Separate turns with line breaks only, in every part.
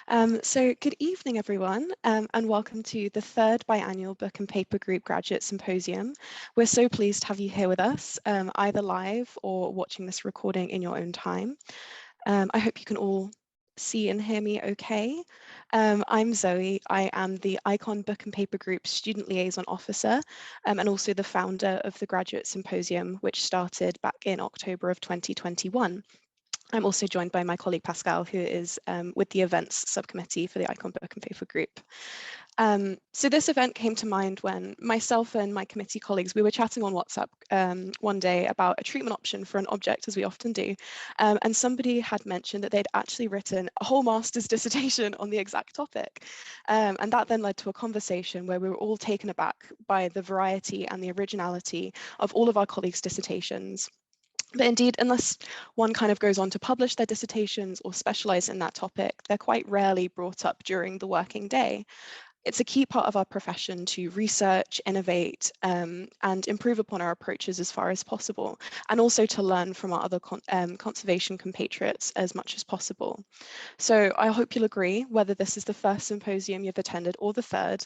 So good evening, everyone, and welcome to the third biannual Book and Paper Group Graduate Symposium. We're so pleased to have you here with us, either live or watching this recording in your own time. I hope you can all see and hear me okay. I'm Zoe. I am the Icon Book and Paper Group Student Liaison Officer, and also the founder of the Graduate Symposium, which started back in October of 2021. I'm also joined by my colleague Pascal, who is with the events subcommittee for the Icon Book and Paper Group. So this event came to mind when myself and my committee colleagues, we were chatting on WhatsApp one day about a treatment option for an object, as we often do. And somebody had mentioned that they'd actually written a whole master's dissertation on the exact topic. And that then led to a conversation where we were all taken aback by the variety and the originality of all of our colleagues' dissertations. But indeed, unless one kind of goes on to publish their dissertations or specialize in that topic, they're quite rarely brought up during the working day. It's a key part of our profession to research, innovate, and improve upon our approaches as far as possible, and also to learn from our other conservation compatriots as much as possible. So I hope you'll agree, whether this is the first symposium you've attended or the third,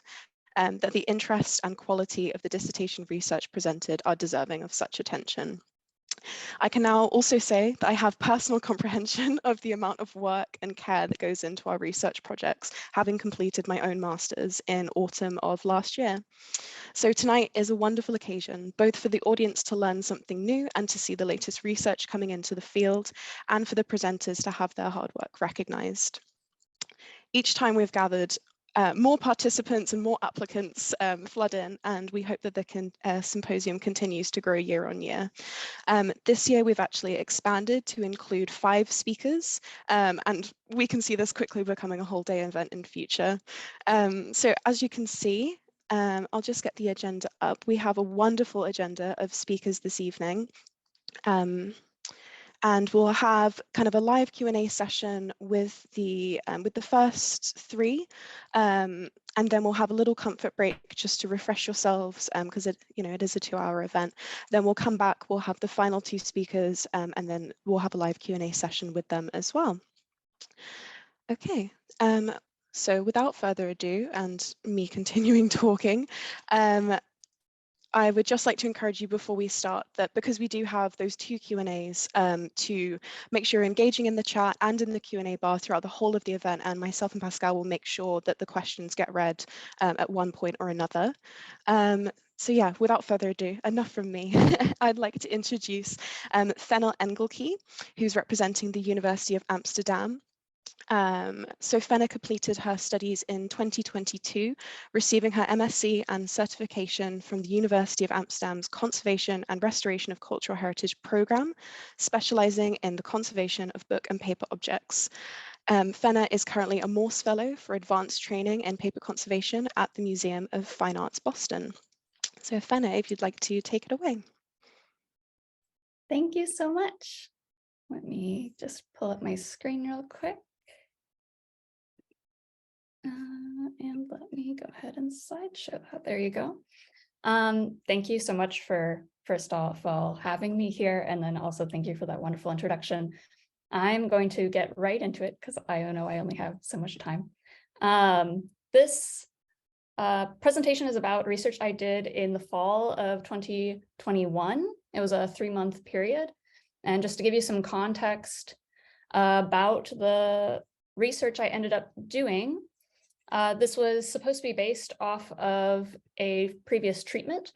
that the interest and quality of the dissertation research presented are deserving of such attention. I can now also say that I have personal comprehension of the amount of work and care that goes into our research projects, having completed my own master's in autumn of last year. So tonight is a wonderful occasion, both for the audience to learn something new and to see the latest research coming into the field, and for the presenters to have their hard work recognised. Each time we've gathered, more participants and more applicants flood in, and we hope that the symposium continues to grow year on year. This year we've actually expanded to include 5 speakers, and we can see this quickly becoming a whole day event in future. So as you can see, I'll just get the agenda up. We have a wonderful agenda of speakers this evening. And we'll have kind of a live Q&A session with the first 3, and then we'll have a little comfort break just to refresh yourselves, because it is a 2-hour event. Then we'll come back, we'll have the final 2 speakers, and then we'll have a live Q&A session with them as well. Okay, so without further ado, and me continuing talking, I would just like to encourage you before we start that because we do have those 2 Q&As, to make sure you're engaging in the chat and in the Q&A bar throughout the whole of the event, and myself and Pascal will make sure that the questions get read at one point or another. So yeah, without further ado, enough from me. I'd like to introduce Fenna Engelke, who's representing the University of Amsterdam. So Fenna completed her studies in 2022, receiving her MSc and certification from the University of Amsterdam's Conservation and Restoration of Cultural Heritage programme, specialising in the conservation of book and paper objects. Fenna is currently a Morse Fellow for Advanced Training in Paper Conservation at the Museum of Fine Arts, Boston. So Fenna, if you'd like to take it away.
Thank you so much. Let me just pull up my screen real quick. And let me go ahead and slideshow that. There you go. Thank you so much for, first of all, having me here. And then also thank you for that wonderful introduction. I'm going to get right into it because I know I only have so much time. This presentation is about research I did in the fall of 2021. It was a 3-month period. And just to give you some context about the research I ended up doing, this was supposed to be based off of a previous treatment.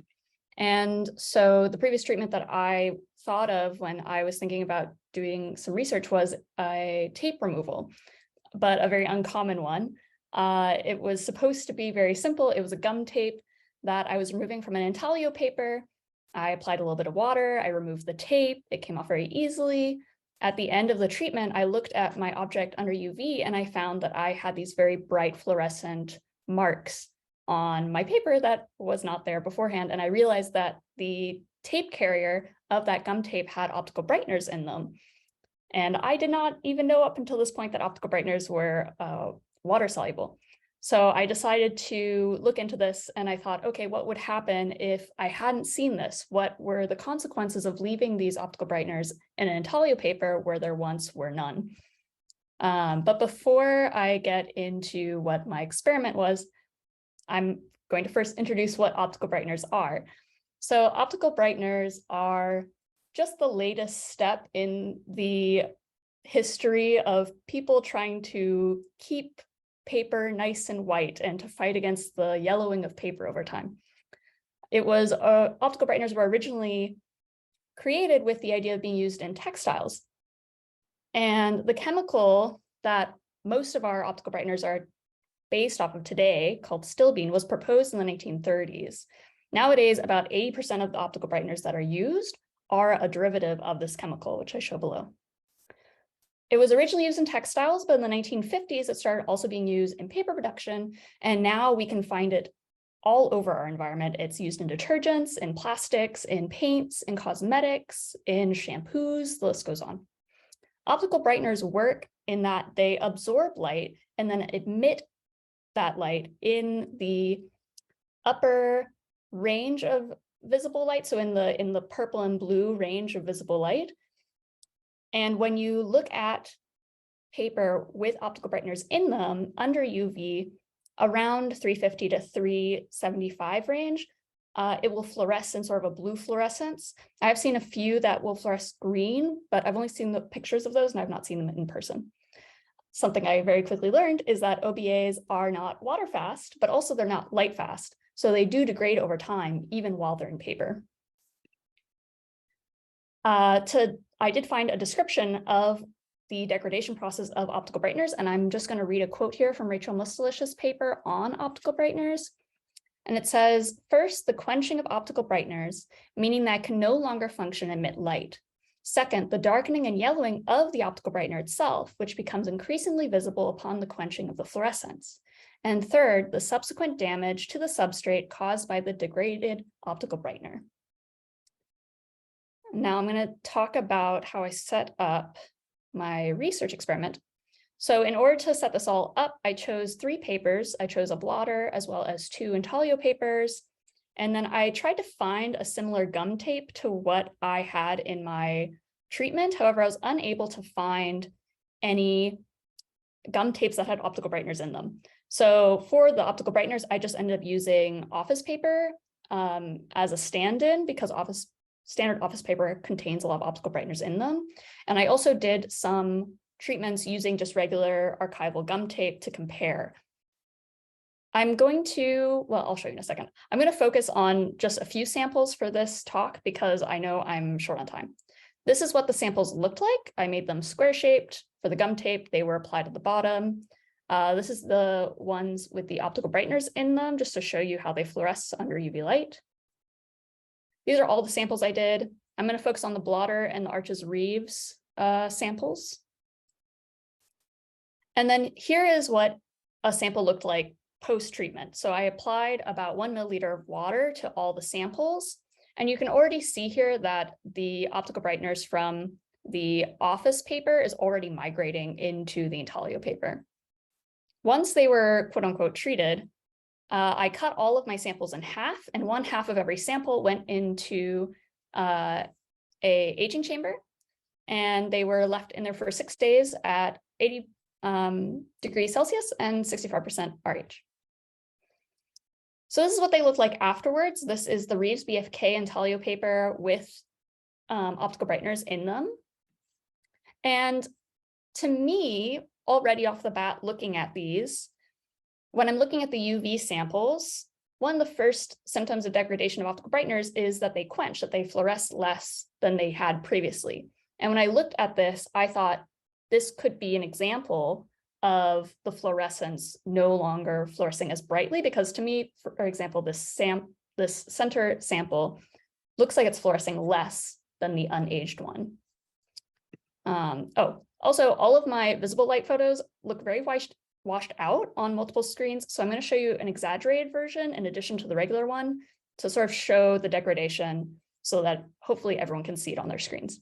And so the previous treatment that I thought of when I was thinking about doing some research was a tape removal, but a very uncommon one. It was supposed to be very simple. It was a gum tape that I was removing from an intaglio paper. I applied a little bit of water. I removed the tape. It came off very easily. At the end of the treatment, I looked at my object under UV and I found that I had these very bright fluorescent marks on my paper that was not there beforehand. And I realized that the tape carrier of that gum tape had optical brighteners in them. And I did not even know up until this point that optical brighteners were water soluble. So I decided to look into this and I thought, okay, what would happen if I hadn't seen this? What were the consequences of leaving these optical brighteners in an intaglio paper where there once were none? But before I get into what my experiment was, I'm going to first introduce what optical brighteners are. So optical brighteners are just the latest step in the history of people trying to keep paper nice and white and to fight against the yellowing of paper over time. It was optical brighteners were originally created with the idea of being used in textiles. And the chemical that most of our optical brighteners are based off of today, called stilbene, was proposed in the 1930s. Nowadays, about 80% of the optical brighteners that are used are a derivative of this chemical, which I show below. It was originally used in textiles, but in the 1950s, it started also being used in paper production, and now we can find it all over our environment. It's used in detergents, in plastics, in paints, in cosmetics, in shampoos, the list goes on. Optical brighteners work in that they absorb light and then emit that light in the upper range of visible light, so in the purple and blue range of visible light. And when you look at paper with optical brighteners in them under UV, around 350 to 375 range, it will fluoresce in sort of a blue fluorescence. I've seen a few that will fluoresce green, but I've only seen the pictures of those and I've not seen them in person. Something I very quickly learned is that OBAs are not water fast, but also they're not light fast. So they do degrade over time, even while they're in paper. I did find a description of the degradation process of optical brighteners, and I'm just going to read a quote here from Rachel Mustelish's paper on optical brighteners. And it says, first, the quenching of optical brighteners, meaning that it can no longer function and emit light. Second, the darkening and yellowing of the optical brightener itself, which becomes increasingly visible upon the quenching of the fluorescence. And third, the subsequent damage to the substrate caused by the degraded optical brightener. Now I'm going to talk about how I set up my research experiment. So in order to set this all up, I chose 3 papers. I chose a blotter as well as 2 intaglio papers. And then I tried to find a similar gum tape to what I had in my treatment. However, I was unable to find any gum tapes that had optical brighteners in them. So for the optical brighteners, I just ended up using office paper as a stand-in because standard office paper contains a lot of optical brighteners in them. And I also did some treatments using just regular archival gum tape to compare. I'm going to, well, I'll show you in a second. I'm going to focus on just a few samples for this talk because I know I'm short on time. This is what the samples looked like. I made them square-shaped. For the gum tape, they were applied at the bottom. This is the ones with the optical brighteners in them, just to show you how they fluoresce under UV light. These are all the samples I did. I'm going to focus on the blotter and the Arches-Reeves samples. And then here is what a sample looked like post-treatment. So I applied about 1 milliliter of water to all the samples. And you can already see here that the optical brighteners from the office paper is already migrating into the intaglio paper. Once they were quote unquote treated, I cut all of my samples in half, and 1/2 of every sample went into a aging chamber, and they were left in there for 6 days at 80 degrees Celsius and 65% RH. So this is what they look like afterwards. This is the Reeves BFK intaglio paper with optical brighteners in them. And to me, already off the bat, looking at these, when I'm looking at the UV samples, one of the first symptoms of degradation of optical brighteners is that they quench, that they fluoresce less than they had previously. And when I looked at this, I thought this could be an example of the fluorescence no longer fluorescing as brightly, because to me, for example, this center sample looks like it's fluorescing less than the unaged one. Also, all of my visible light photos look very washed out on multiple screens. So I'm going to show you an exaggerated version in addition to the regular one to sort of show the degradation so that hopefully everyone can see it on their screens.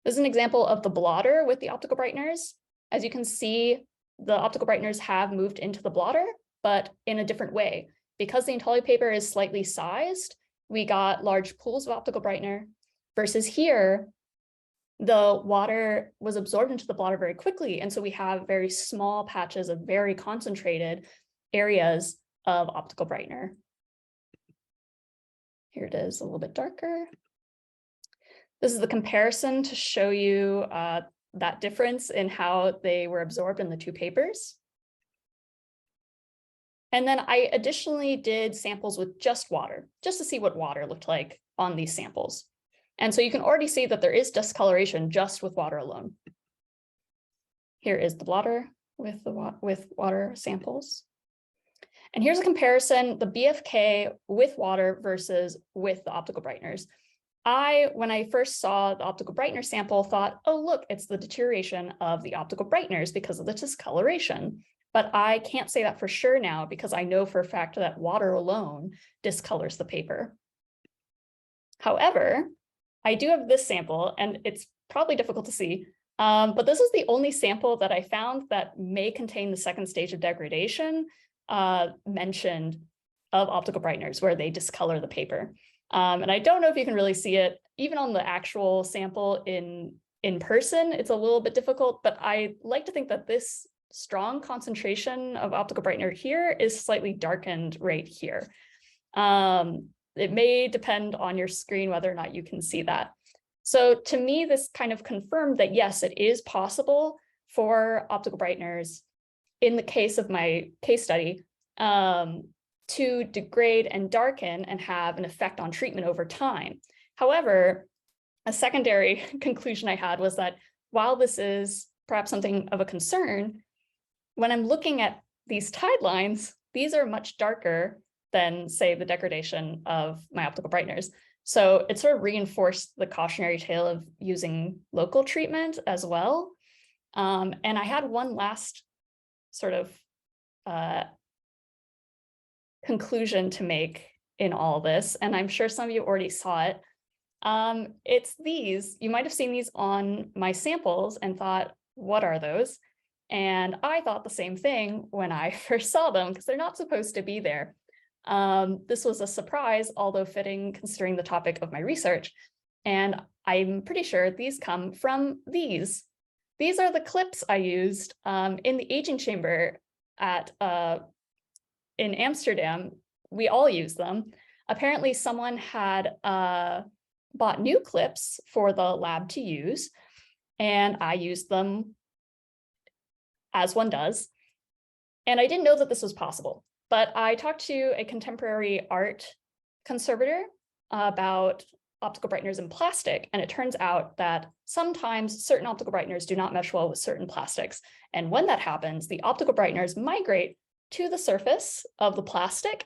This is an example of the blotter with the optical brighteners. As you can see, the optical brighteners have moved into the blotter, but in a different way. Because the intaglio paper is slightly sized, we got large pools of optical brightener versus here, the water was absorbed into the blotter very quickly. And so we have very small patches of very concentrated areas of optical brightener. Here it is a little bit darker. This is the comparison to show you that difference in how they were absorbed in the two papers. And then I additionally did samples with just water, just to see what water looked like on these samples. And so you can already see that there is discoloration just with water alone. Here is the blotter with water samples. And here's a comparison, the BFK with water versus with the optical brighteners. When I first saw the optical brightener sample, thought, oh, look, it's the deterioration of the optical brighteners because of the discoloration. But I can't say that for sure now because I know for a fact that water alone discolors the paper. However, I do have this sample, and it's probably difficult to see, but this is the only sample that I found that may contain the second stage of degradation mentioned of optical brighteners, where they discolor the paper. And I don't know if you can really see it, even on the actual sample in person, it's a little bit difficult, but I like to think that this strong concentration of optical brightener here is slightly darkened right here. It may depend on your screen whether or not you can see that. So to me, this kind of confirmed that, yes, it is possible for optical brighteners, in the case of my case study, to degrade and darken and have an effect on treatment over time. However, a secondary conclusion I had was that while this is perhaps something of a concern, when I'm looking at these tide lines, these are much darker than, say, the degradation of my optical brighteners. So it sort of reinforced the cautionary tale of using local treatment as well. And I had one last sort of conclusion to make in all this, and I'm sure some of you already saw it. It's these. You might have seen these on my samples and thought, what are those? And I thought the same thing when I first saw them, because they're not supposed to be there. This was a surprise, although fitting considering the topic of my research. And I'm pretty sure these come from these. These are the clips I used in the aging chamber in Amsterdam. We all use them. Apparently someone had bought new clips for the lab to use, and I used them as one does. And I didn't know that this was possible, but I talked to a contemporary art conservator about optical brighteners in plastic, and it turns out that sometimes certain optical brighteners do not mesh well with certain plastics. And when that happens, the optical brighteners migrate to the surface of the plastic,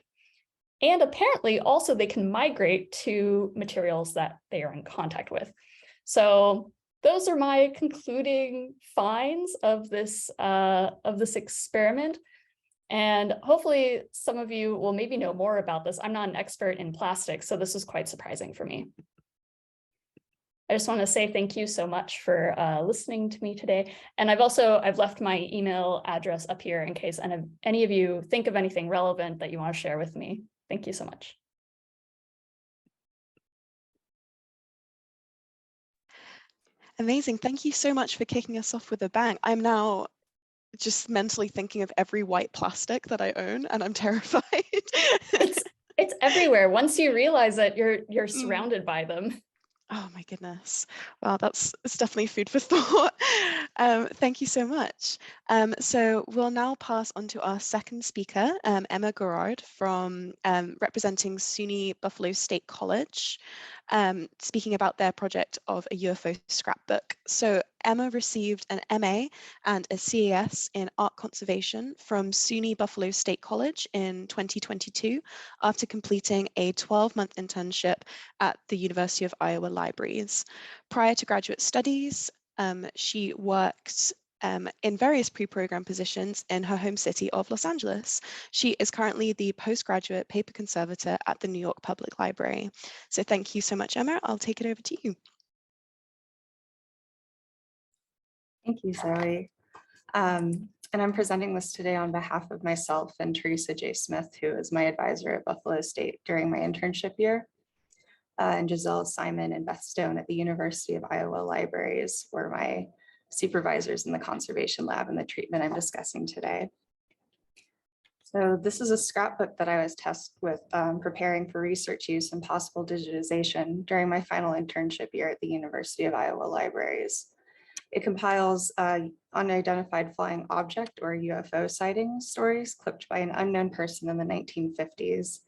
and apparently also they can migrate to materials that they are in contact with. So those are my concluding finds of this experiment. And hopefully some of you will maybe know more about this. I'm not an expert in plastics, so this was quite surprising for me. I just want to say thank you so much for listening to me today. And I've left my email address up here in case any of you think of anything relevant that you want to share with me. Thank you so much.
Amazing. Thank you so much for kicking us off with a bang. I'm now just mentally thinking of every white plastic that I own, and I'm terrified.
It's everywhere. Once you realize that you're surrounded by them.
Oh my goodness. Well, it's definitely food for thought. Thank you so much. So we'll now pass on to our second speaker, Emma Guerard, from representing SUNY Buffalo State College, speaking about their project of a UFO scrapbook. So Emma received an MA and a CAS in art conservation from SUNY Buffalo State College in 2022 after completing a 12-month internship at the University of Iowa Libraries. Prior to graduate studies, she worked in various pre-program positions in her home city of Los Angeles. She is currently the postgraduate paper conservator at the New York Public Library. So thank you so much, Emma. I'll take it over to you.
Thank you, Zoe. And I'm presenting this today on behalf of myself and Teresa J. Smith, who is my advisor at Buffalo State during my internship year. and Giselle Simon and Beth Stone at the University of Iowa Libraries were my supervisors in the conservation lab and the treatment I'm discussing today. So this is a scrapbook that I was tasked with preparing for research use and possible digitization during my final internship year at the University of Iowa Libraries. It compiles unidentified flying object or UFO sighting stories clipped by an unknown person in the 1950s.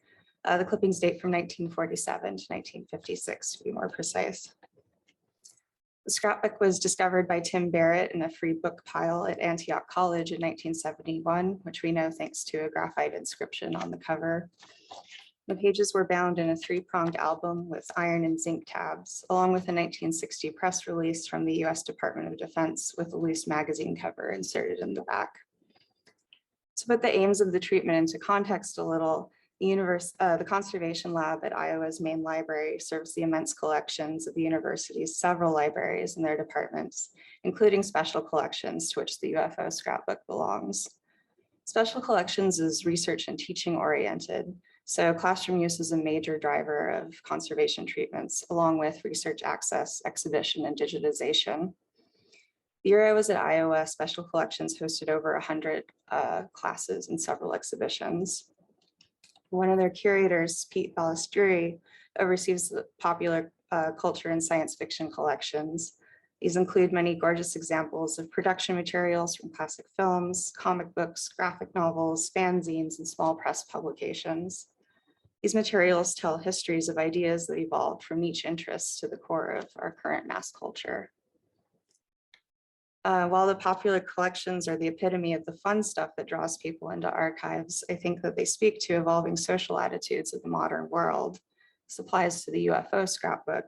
The clippings date from 1947 to 1956, to be more precise. The scrapbook was discovered by Tim Barrett in a free book pile at Antioch College in 1971, which we know thanks to a graphite inscription on the cover. The pages were bound in a three-pronged album with iron and zinc tabs, along with a 1960 press release from the US Department of Defense with a loose magazine cover inserted in the back. To put the aims of the treatment into context a little, the Conservation Lab at Iowa's main library serves the immense collections of the university's several libraries and their departments, including special collections to which the UFO scrapbook belongs. Special collections is research and teaching oriented, so classroom use is a major driver of conservation treatments, along with research access, exhibition, and digitization. The year I was at Iowa, special collections hosted over 100 classes and several exhibitions. One of their curators, Pete Balistrieri, oversees the popular culture and science fiction collections. These include many gorgeous examples of production materials from classic films, comic books, graphic novels, fanzines, and small press publications. These materials tell histories of ideas that evolved from niche interests to the core of our current mass culture. While the popular collections are the epitome of the fun stuff that draws people into archives, I think that they speak to evolving social attitudes of the modern world. This applies to the UFO scrapbook.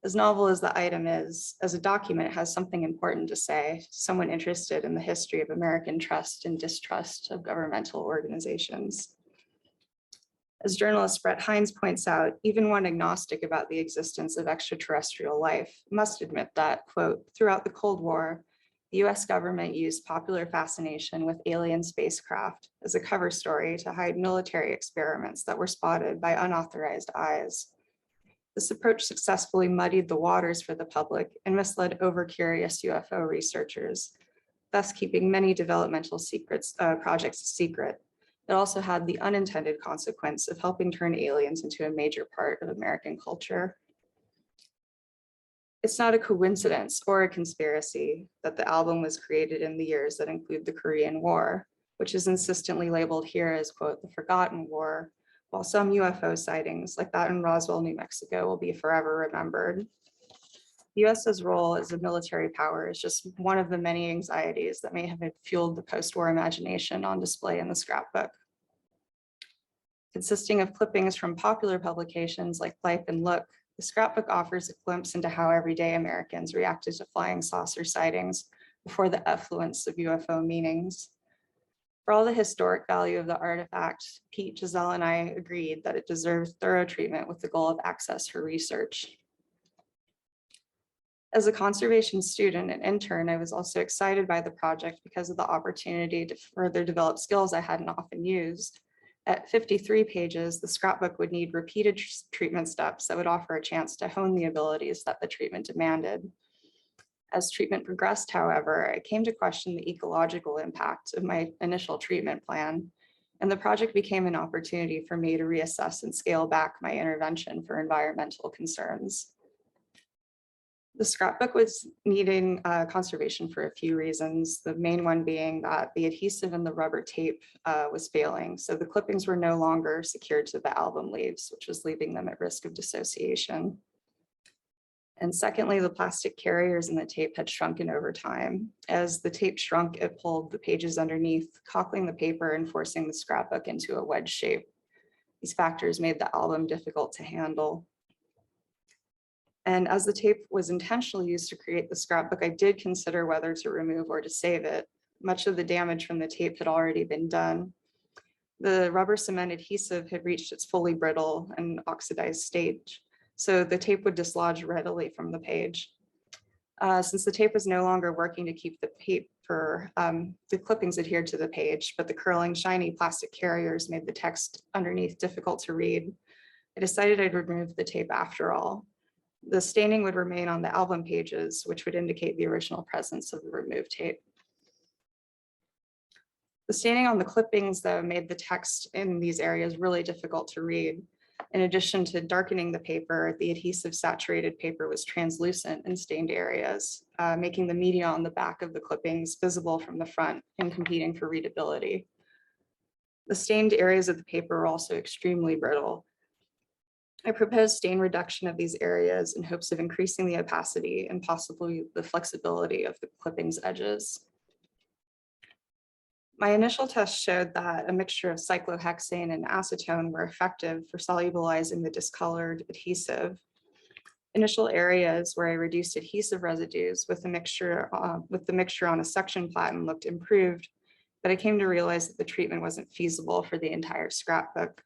As novel as the item is, as a document, it has something important to say, someone interested in the history of American trust and distrust of governmental organizations. As journalist Brett Hines points out, even one agnostic about the existence of extraterrestrial life must admit that, quote, throughout the Cold War, the US government used popular fascination with alien spacecraft as a cover story to hide military experiments that were spotted by unauthorized eyes. This approach successfully muddied the waters for the public and misled over-curious UFO researchers, thus keeping many developmental projects secret. It also had the unintended consequence of helping turn aliens into a major part of American culture. It's not a coincidence or a conspiracy that the album was created in the years that include the Korean War, which is insistently labeled here as, quote, the forgotten war, while some UFO sightings, like that in Roswell, New Mexico, will be forever remembered. The US's role as a military power is just one of the many anxieties that may have fueled the post-war imagination on display in the scrapbook. Consisting of clippings from popular publications like Life and Look, the scrapbook offers a glimpse into how everyday Americans reacted to flying saucer sightings before the effluence of UFO meanings. For all the historic value of the artifact, Pete, Giselle, and I agreed that it deserves thorough treatment with the goal of access for research. As a conservation student and intern, I was also excited by the project because of the opportunity to further develop skills I hadn't often used. At 53 pages, the scrapbook would need repeated treatment steps that would offer a chance to hone the abilities that the treatment demanded. As treatment progressed, however, I came to question the ecological impact of my initial treatment plan, and the project became an opportunity for me to reassess and scale back my intervention for environmental concerns. The scrapbook was needing conservation for a few reasons, the main one being that the adhesive and the rubber tape was failing, so the clippings were no longer secured to the album leaves, which was leaving them at risk of dissociation. And secondly, the plastic carriers in the tape had shrunken over time. As the tape shrunk, it pulled the pages underneath, cockling the paper and forcing the scrapbook into a wedge shape. These factors made the album difficult to handle. And as the tape was intentionally used to create the scrapbook, I did consider whether to remove or to save it. Much of the damage from the tape had already been done. The rubber cement adhesive had reached its fully brittle and oxidized stage, so the tape would dislodge readily from the page. Since the tape was no longer working to keep the paper, the clippings adhered to the page, but the curling, shiny plastic carriers made the text underneath difficult to read. I decided I'd remove the tape after all. The staining would remain on the album pages, which would indicate the original presence of the removed tape. The staining on the clippings, though, made the text in these areas really difficult to read. In addition to darkening the paper, the adhesive saturated paper was translucent in stained areas, making the media on the back of the clippings visible from the front and competing for readability. The stained areas of the paper were also extremely brittle. I proposed stain reduction of these areas in hopes of increasing the opacity and possibly the flexibility of the clippings edges. My initial test showed that a mixture of cyclohexane and acetone were effective for solubilizing the discolored adhesive. Initial areas where I reduced adhesive residues with the mixture on a suction platen looked improved, but I came to realize that the treatment wasn't feasible for the entire scrapbook.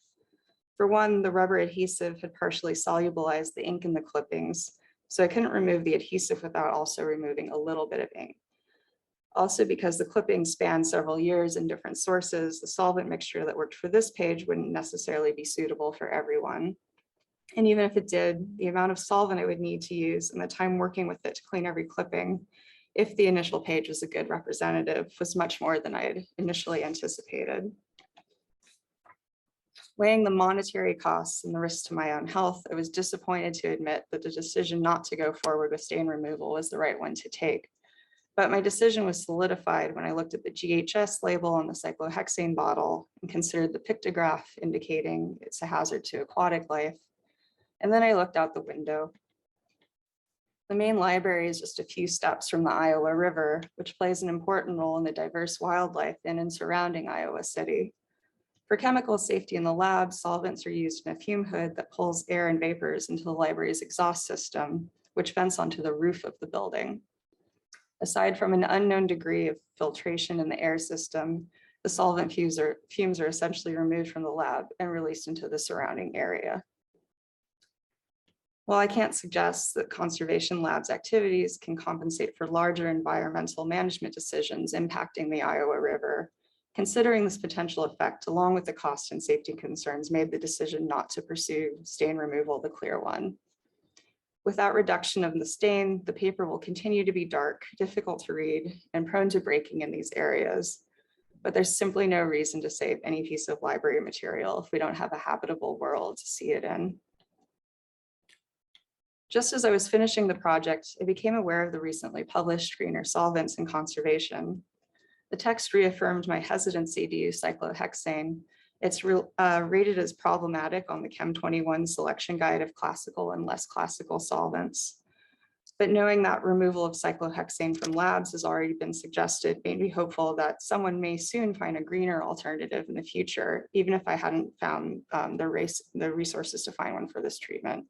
For one, the rubber adhesive had partially solubilized the ink in the clippings, so I couldn't remove the adhesive without also removing a little bit of ink. Also, because the clippings span several years in different sources, the solvent mixture that worked for this page wouldn't necessarily be suitable for everyone. And even if it did, the amount of solvent I would need to use and the time working with it to clean every clipping, if the initial page was a good representative, was much more than I had initially anticipated. Weighing the monetary costs and the risks to my own health, I was disappointed to admit that the decision not to go forward with stain removal was the right one to take. But my decision was solidified when I looked at the GHS label on the cyclohexane bottle and considered the pictograph indicating it's a hazard to aquatic life. And then I looked out the window. The main library is just a few steps from the Iowa River, which plays an important role in the diverse wildlife in and surrounding Iowa City. For chemical safety in the lab, solvents are used in a fume hood that pulls air and vapors into the library's exhaust system, which vents onto the roof of the building. Aside from an unknown degree of filtration in the air system, the solvent fumes are essentially removed from the lab and released into the surrounding area. While I can't suggest that conservation labs activities can compensate for larger environmental management decisions impacting the Iowa River, considering this potential effect along with the cost and safety concerns made the decision not to pursue stain removal the clear one. Without reduction of the stain, the paper will continue to be dark, difficult to read, and prone to breaking in these areas. But there's simply no reason to save any piece of library material if we don't have a habitable world to see it in. Just as I was finishing the project, I became aware of the recently published Greener Solvents in Conservation. The text reaffirmed my hesitancy to use cyclohexane. It's rated as problematic on the Chem 21 selection guide of classical and less classical solvents. But knowing that removal of cyclohexane from labs has already been suggested made me hopeful that someone may soon find a greener alternative in the future, even if I hadn't found the resources to find one for this treatment.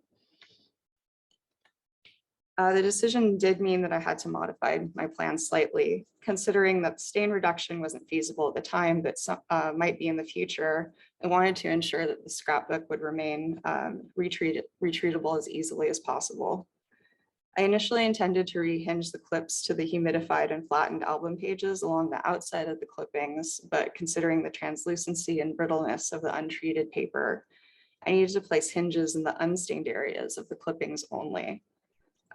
The decision did mean that I had to modify my plan slightly, considering that stain reduction wasn't feasible at the time, but might be in the future. I wanted to ensure that the scrapbook would remain retreatable as easily as possible. I initially intended to rehinge the clips to the humidified and flattened album pages along the outside of the clippings, but considering the translucency and brittleness of the untreated paper, I needed to place hinges in the unstained areas of the clippings only.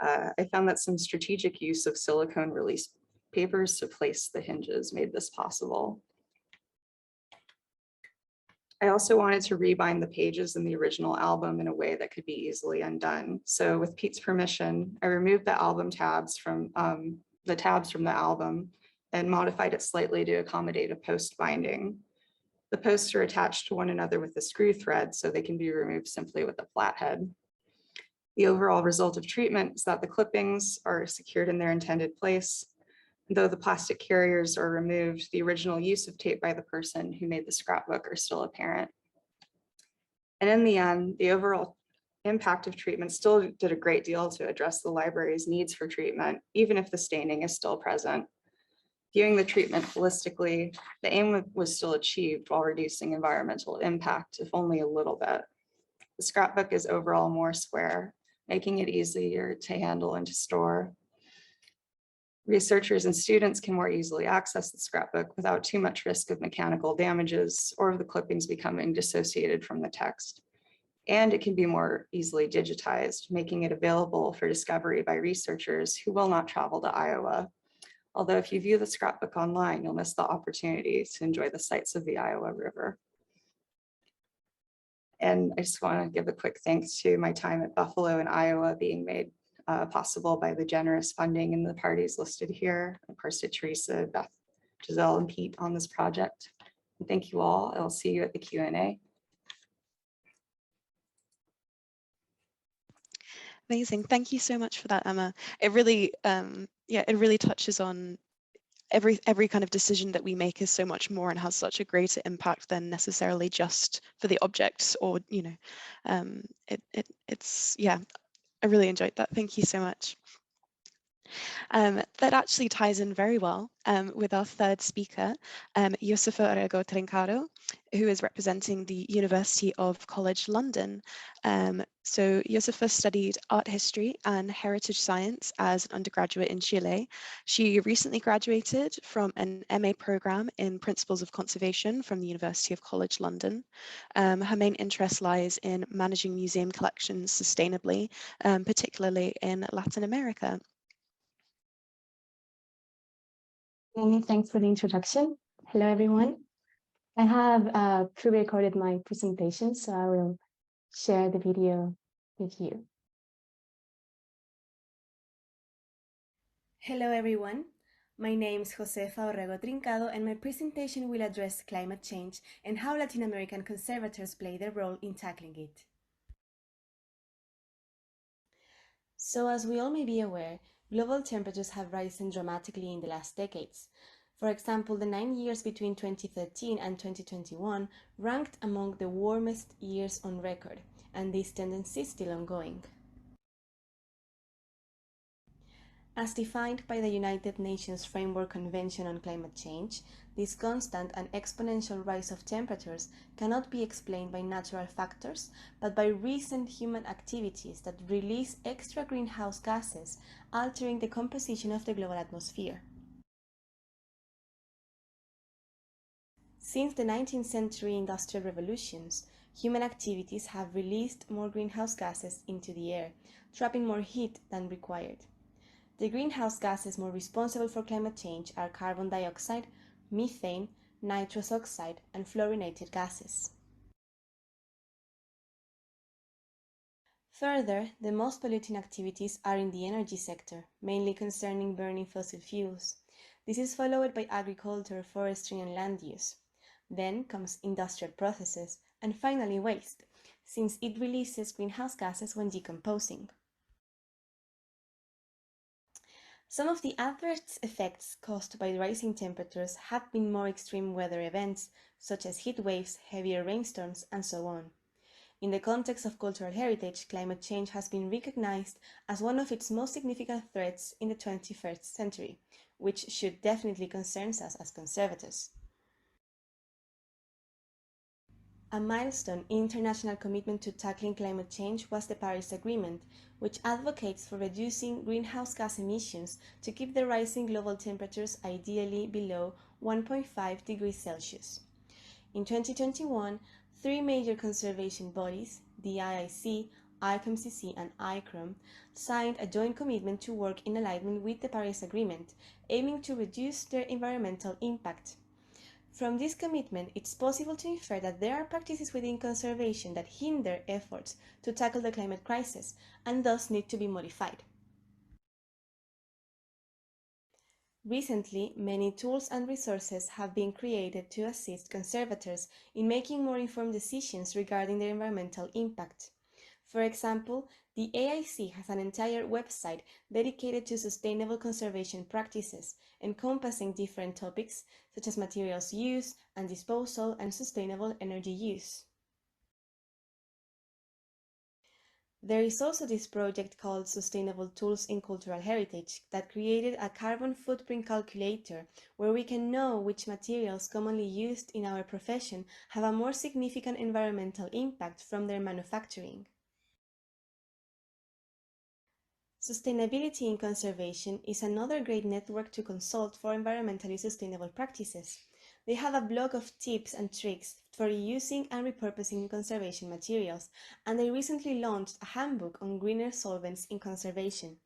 I found that some strategic use of silicone release papers to place the hinges made this possible. I also wanted to rebind the pages in the original album in a way that could be easily undone. So with Pete's permission, I removed the album tabs from the album and modified it slightly to accommodate a post binding. The posts are attached to one another with a screw thread, so they can be removed simply with a flathead. The overall result of treatment is that the clippings are secured in their intended place. Though the plastic carriers are removed, the original use of tape by the person who made the scrapbook are still apparent. And in the end, the overall impact of treatment still did a great deal to address the library's needs for treatment, even if the staining is still present. Viewing the treatment holistically, the aim was still achieved while reducing environmental impact, if only a little bit. The scrapbook is overall more square, making it easier to handle and to store. Researchers and students can more easily access the scrapbook without too much risk of mechanical damages or of the clippings becoming dissociated from the text. and it can be more easily digitized, making it available for discovery by researchers who will not travel to Iowa. Although if you view the scrapbook online, you'll miss the opportunity to enjoy the sights of the Iowa River. And I just want to give a quick thanks to my time at Buffalo and Iowa being made possible by the generous funding and the parties listed here. Of course, to Teresa, Beth, Giselle, and Pete on this project. And thank you all. I'll see you at the Q&A.
Amazing. Thank you so much for that, Emma. It really, it really touches on every kind of decision that we make is so much more and has such a greater impact than necessarily just for the objects or, it's, yeah, I really enjoyed that. Thank you so much. That actually ties in very well with our third speaker, Josefa Orrego Trincado, who is representing the University of College London. So Josefa studied art history and heritage science as an undergraduate in Chile. She recently graduated from an MA program in Principles of Conservation from the University of College London. Her main interest lies in managing museum collections sustainably, particularly in Latin America.
Thanks for the introduction. Hello, everyone. I have pre-recorded my presentation, so I will share the video with you.
Hello, everyone. My name is Josefa Orrego Trincado, and my presentation will address climate change and how Latin American conservators play their role in tackling it. So, as we all may be aware, global temperatures have risen dramatically in the last decades. For example, the 9 years between 2013 and 2021 ranked among the warmest years on record, and this tendency is still ongoing. As defined by the United Nations Framework Convention on Climate Change, this constant and exponential rise of temperatures cannot be explained by natural factors, but by recent human activities that release extra greenhouse gases, altering the composition of the global atmosphere. Since the 19th century industrial revolutions, human activities have released more greenhouse gases into the air, trapping more heat than required. The greenhouse gases more responsible for climate change are carbon dioxide, methane, nitrous oxide, and fluorinated gases. Further, the most polluting activities are in the energy sector, mainly concerning burning fossil fuels. This is followed by agriculture, forestry, and land use. Then comes industrial processes, and finally waste, since it releases greenhouse gases when decomposing. Some of the adverse effects caused by rising temperatures have been more extreme weather events, such as heat waves, heavier rainstorms, and so on. In the context of cultural heritage, climate change has been recognized as one of its most significant threats in the 21st century, which should definitely concern us as conservators. A milestone in international commitment to tackling climate change was the Paris Agreement, which advocates for reducing greenhouse gas emissions to keep the rising global temperatures ideally below 1.5 degrees Celsius. In 2021, 3 major conservation bodies, the IIC, IPCC, and ICROM, signed a joint commitment to work in alignment with the Paris Agreement, aiming to reduce their environmental impact. From this commitment, it's possible to infer that there are practices within conservation that hinder efforts to tackle the climate crisis and thus need to be modified. Recently, many tools and resources have been created to assist conservators in making more informed decisions regarding their environmental impact. For example, the AIC has an entire website dedicated to sustainable conservation practices, encompassing different topics such as materials use and disposal and sustainable energy use. There is also this project called Sustainable Tools in Cultural Heritage that created a carbon footprint calculator where we can know which materials commonly used in our profession have a more significant environmental impact from their manufacturing. Sustainability in conservation is another great network to consult for environmentally sustainable practices. They have a blog of tips and tricks for reusing and repurposing conservation materials, and they recently launched a handbook on greener solvents in conservation.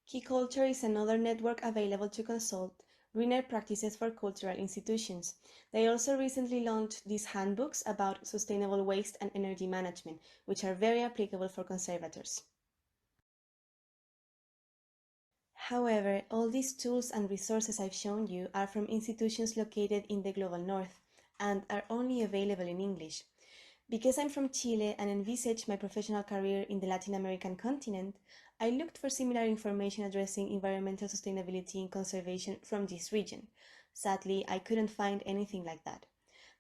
Key Culture is another network available to consult greener practices for cultural institutions. They also recently launched these handbooks about sustainable waste and energy management, which are very applicable for conservators. However, all these tools and resources I've shown you are from institutions located in the Global North and are only available in English. Because I'm from Chile and envisage my professional career in the Latin American continent, I looked for similar information addressing environmental sustainability and conservation from this region. Sadly, I couldn't find anything like that.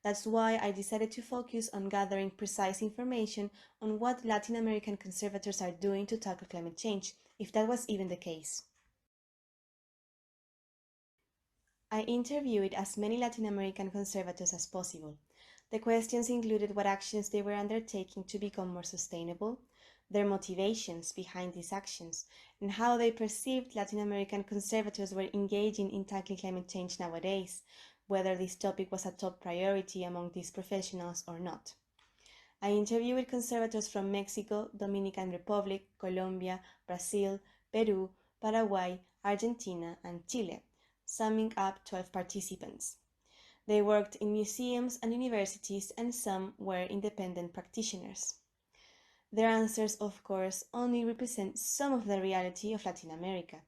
That's why I decided to focus on gathering precise information on what Latin American conservators are doing to tackle climate change, if that was even the case. I interviewed as many Latin American conservators as possible. The questions included what actions they were undertaking to become more sustainable, their motivations behind these actions, and how they perceived Latin American conservators were engaging in tackling climate change nowadays, whether this topic was a top priority among these professionals or not. I interviewed conservators from Mexico, Dominican Republic, Colombia, Brazil, Peru, Paraguay, Argentina, and Chile, summing up 12 participants. They worked in museums and universities, and some were independent practitioners. Their answers, of course, only represent some of the reality of Latin America.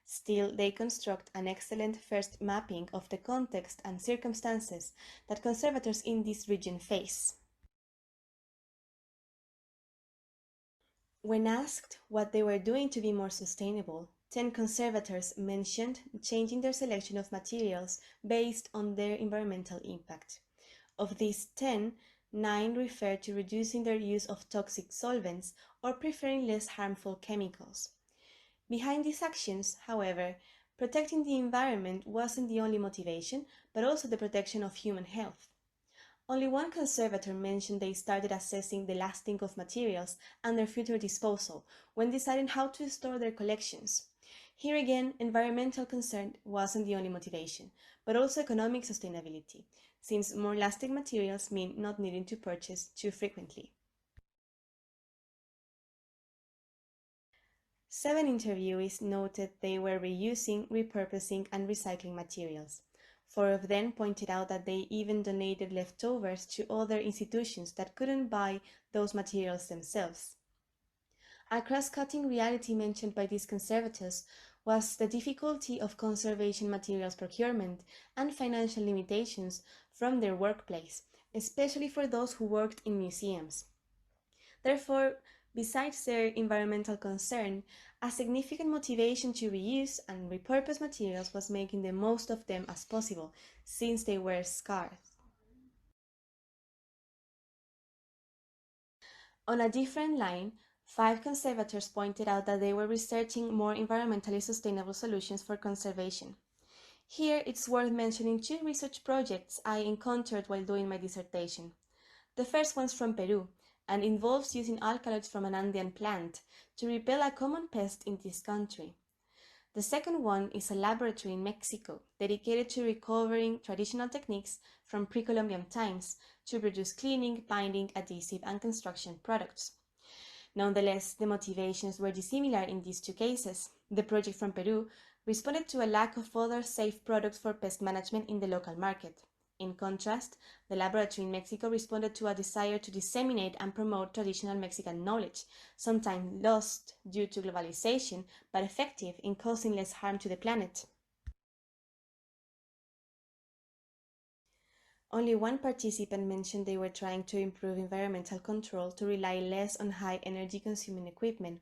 Still, they construct an excellent first mapping of the context and circumstances that conservators in this region face. When asked what they were doing to be more sustainable, 10 conservators mentioned changing their selection of materials based on their environmental impact. Of these 10, 9 referred to reducing their use of toxic solvents or preferring less harmful chemicals. Behind these actions, however, protecting the environment wasn't the only motivation, but also the protection of human health. Only one conservator mentioned they started assessing the lasting of materials and their future disposal when deciding how to store their collections. Here again, environmental concern wasn't the only motivation, but also economic sustainability, since more lasting materials mean not needing to purchase too frequently. 7 interviewees noted they were reusing, repurposing, and recycling materials. 4 of them pointed out that they even donated leftovers to other institutions that couldn't buy those materials themselves. A cross-cutting reality mentioned by these conservators was the difficulty of conservation materials procurement and financial limitations from their workplace, especially for those who worked in museums. Therefore, besides their environmental concern, a significant motivation to reuse and repurpose materials was making the most of them as possible, since they were scarce. On a different line, 5 conservators pointed out that they were researching more environmentally sustainable solutions for conservation. Here, it's worth mentioning 2 research projects I encountered while doing my dissertation. The first one's from Peru, and involves using alkaloids from an Andean plant to repel a common pest in this country. The second one is a laboratory in Mexico dedicated to recovering traditional techniques from pre-Columbian times to produce cleaning, binding, adhesive, and construction products. Nonetheless, the motivations were dissimilar in these 2 cases. The project from Peru responded to a lack of other safe products for pest management in the local market. In contrast, the laboratory in Mexico responded to a desire to disseminate and promote traditional Mexican knowledge, sometimes lost due to globalization, but effective in causing less harm to the planet. Only one participant mentioned they were trying to improve environmental control to rely less on high energy consuming equipment.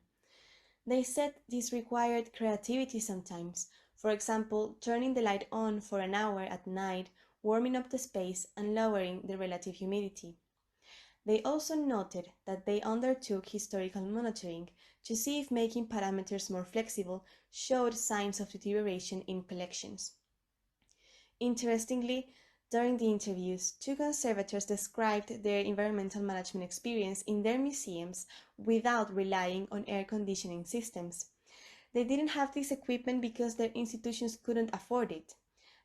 They said this required creativity sometimes, for example, turning the light on for an hour at night, warming up the space, and lowering the relative humidity. They also noted that they undertook historical monitoring to see if making parameters more flexible showed signs of deterioration in collections. Interestingly, during the interviews, 2 conservators described their environmental management experience in their museums without relying on air conditioning systems. They didn't have this equipment because their institutions couldn't afford it.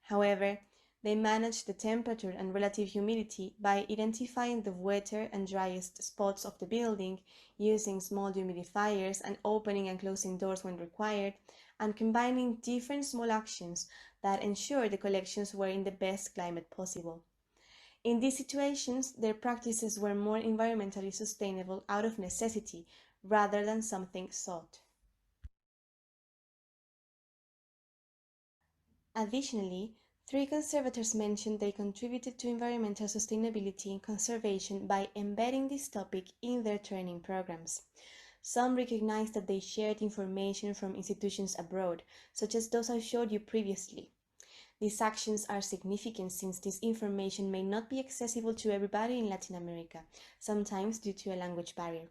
However, they manage the temperature and relative humidity by identifying the wetter and driest spots of the building, using small dehumidifiers and opening and closing doors when required, and combining different small actions that ensure the collections were in the best climate possible. In these situations, their practices were more environmentally sustainable out of necessity rather than something sought. Additionally, 3 conservators mentioned they contributed to environmental sustainability and conservation by embedding this topic in their training programs. Some recognized that they shared information from institutions abroad, such as those I showed you previously. These actions are significant since this information may not be accessible to everybody in Latin America, sometimes due to a language barrier.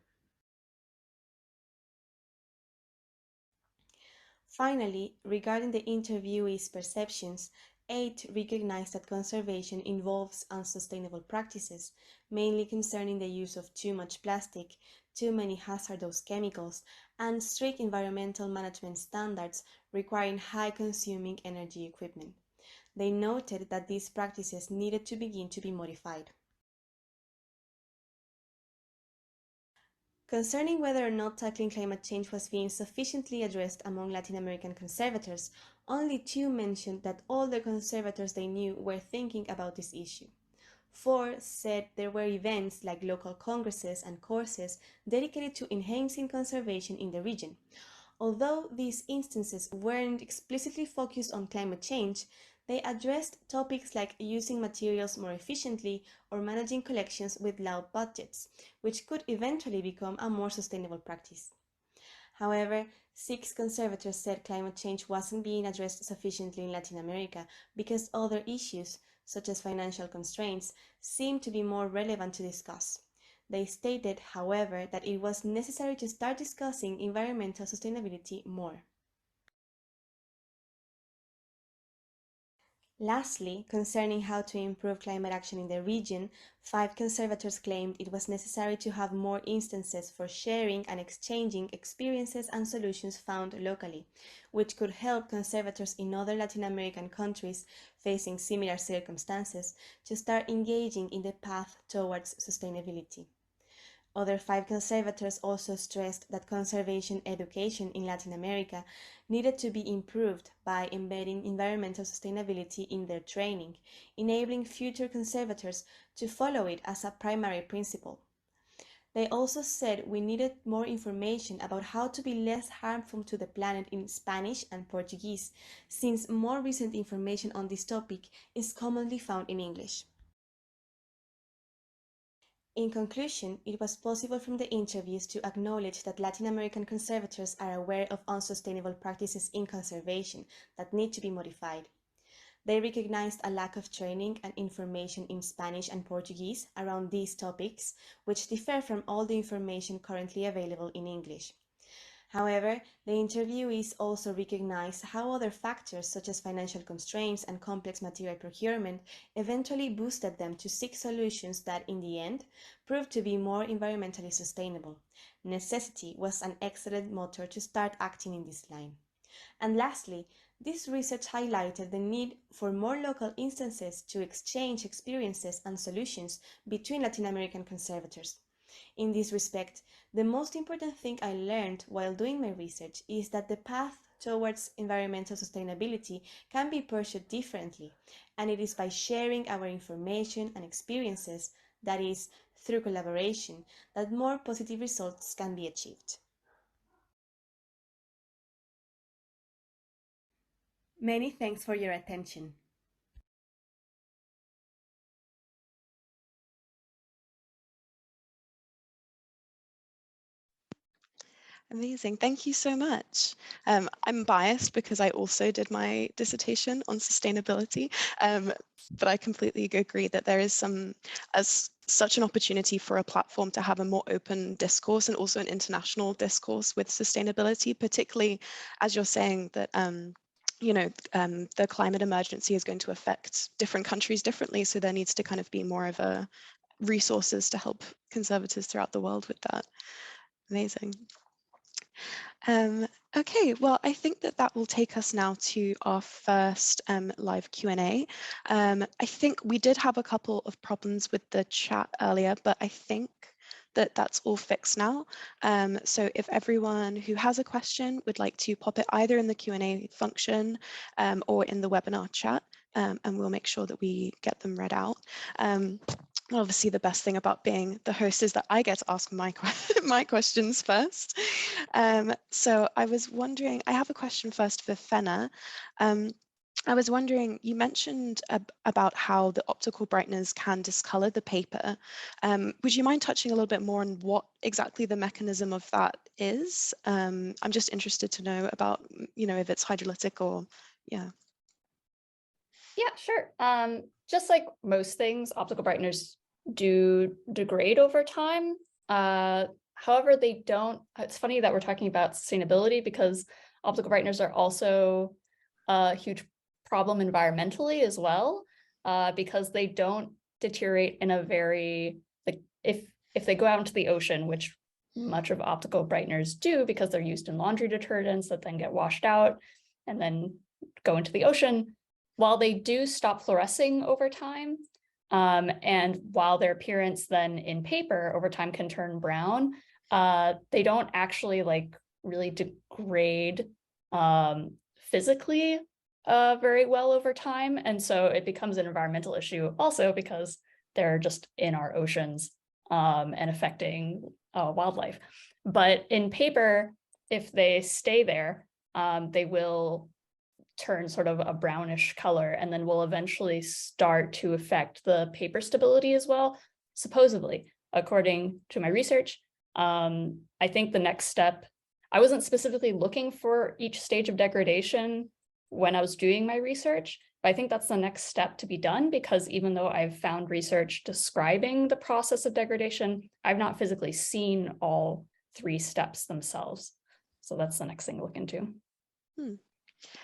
Finally, regarding the interviewees' perceptions, 8 recognized that conservation involves unsustainable practices, mainly concerning the use of too much plastic, too many hazardous chemicals, and strict environmental management standards requiring high-consuming energy equipment. They noted that these practices needed to begin to be modified. Concerning whether or not tackling climate change was being sufficiently addressed among Latin American conservators, only 2 mentioned that all the conservators they knew were thinking about this issue. 4 said there were events like local congresses and courses dedicated to enhancing conservation in the region. Although these instances weren't explicitly focused on climate change, they addressed topics like using materials more efficiently or managing collections with low budgets, which could eventually become a more sustainable practice. However, 6 conservators said climate change wasn't being addressed sufficiently in Latin America because other issues, such as financial constraints, seemed to be more relevant to discuss. They stated, however, that it was necessary to start discussing environmental sustainability more. Lastly, concerning how to improve climate action in the region, 5 conservators claimed it was necessary to have more instances for sharing and exchanging experiences and solutions found locally, which could help conservators in other Latin American countries facing similar circumstances to start engaging in the path towards sustainability. Other 5 conservators also stressed that conservation education in Latin America needed to be improved by embedding environmental sustainability in their training, enabling future conservators to follow it as a primary principle. They also said we needed more information about how to be less harmful to the planet in Spanish and Portuguese, since more recent information on this topic is commonly found in English. In conclusion, it was possible from the interviews to acknowledge that Latin American conservators are aware of unsustainable practices in conservation that need to be modified. They recognized a lack of training and information in Spanish and Portuguese around these topics, which differ from all the information currently available in English. However, the interviewees also recognized how other factors such as financial constraints and complex material procurement eventually boosted them to seek solutions that, in the end, proved to be more environmentally sustainable. Necessity was an excellent motor to start acting in this line. And lastly, this research highlighted the need for more local instances to exchange experiences and solutions between Latin American conservators. In this respect, the most important thing I learned while doing my research is that the path towards environmental sustainability can be pursued differently, and it is by sharing our information and experiences, that is, through collaboration, that more positive results can be achieved. Many thanks for your attention.
Amazing, thank you so much. I'm biased because I also did my dissertation on sustainability, but I completely agree that there is such an opportunity for a platform to have a more open discourse and also an international discourse with sustainability, particularly as you're saying that the climate emergency is going to affect different countries differently, so there needs to kind of be more of a resources to help conservators throughout the world with that. Amazing. Okay, well, I think that that will take us now to our first live Q&A. I think we did have a couple of problems with the chat earlier, but I think that that's all fixed now. So if everyone who has a question would like to pop it either in the Q&A function or in the webinar chat, and we'll make sure that we get them read out. Obviously, the best thing about being the host is that I get to ask my questions first. So I was wondering, I have a question first for Fenna. I was wondering, you mentioned about how the optical brighteners can discolor the paper. Would you mind touching a little bit more on what exactly the mechanism of that is? I'm just interested to know about, if it's hydrolytic or, yeah.
Yeah, sure. Just like most things, optical brighteners do degrade over time. However, they don't. It's funny that we're talking about sustainability because optical brighteners are also a huge problem environmentally as well, because they don't deteriorate in a very, like, if they go out into the ocean, which much of optical brighteners do because they're used in laundry detergents that then get washed out and then go into the ocean. While they do stop fluorescing over time, and while their appearance then in paper over time can turn brown, they don't actually like really degrade physically very well over time. And so it becomes an environmental issue also because they're just in our oceans and affecting wildlife. But in paper, if they stay there, they will turn sort of a brownish color and then will eventually start to affect the paper stability as well, supposedly, according to my research. I think the next step, I wasn't specifically looking for each stage of degradation when I was doing my research, but I think that's the next step to be done, because even though I've found research describing the process of degradation, I've not physically seen all 3 steps themselves. So that's the next thing to look into.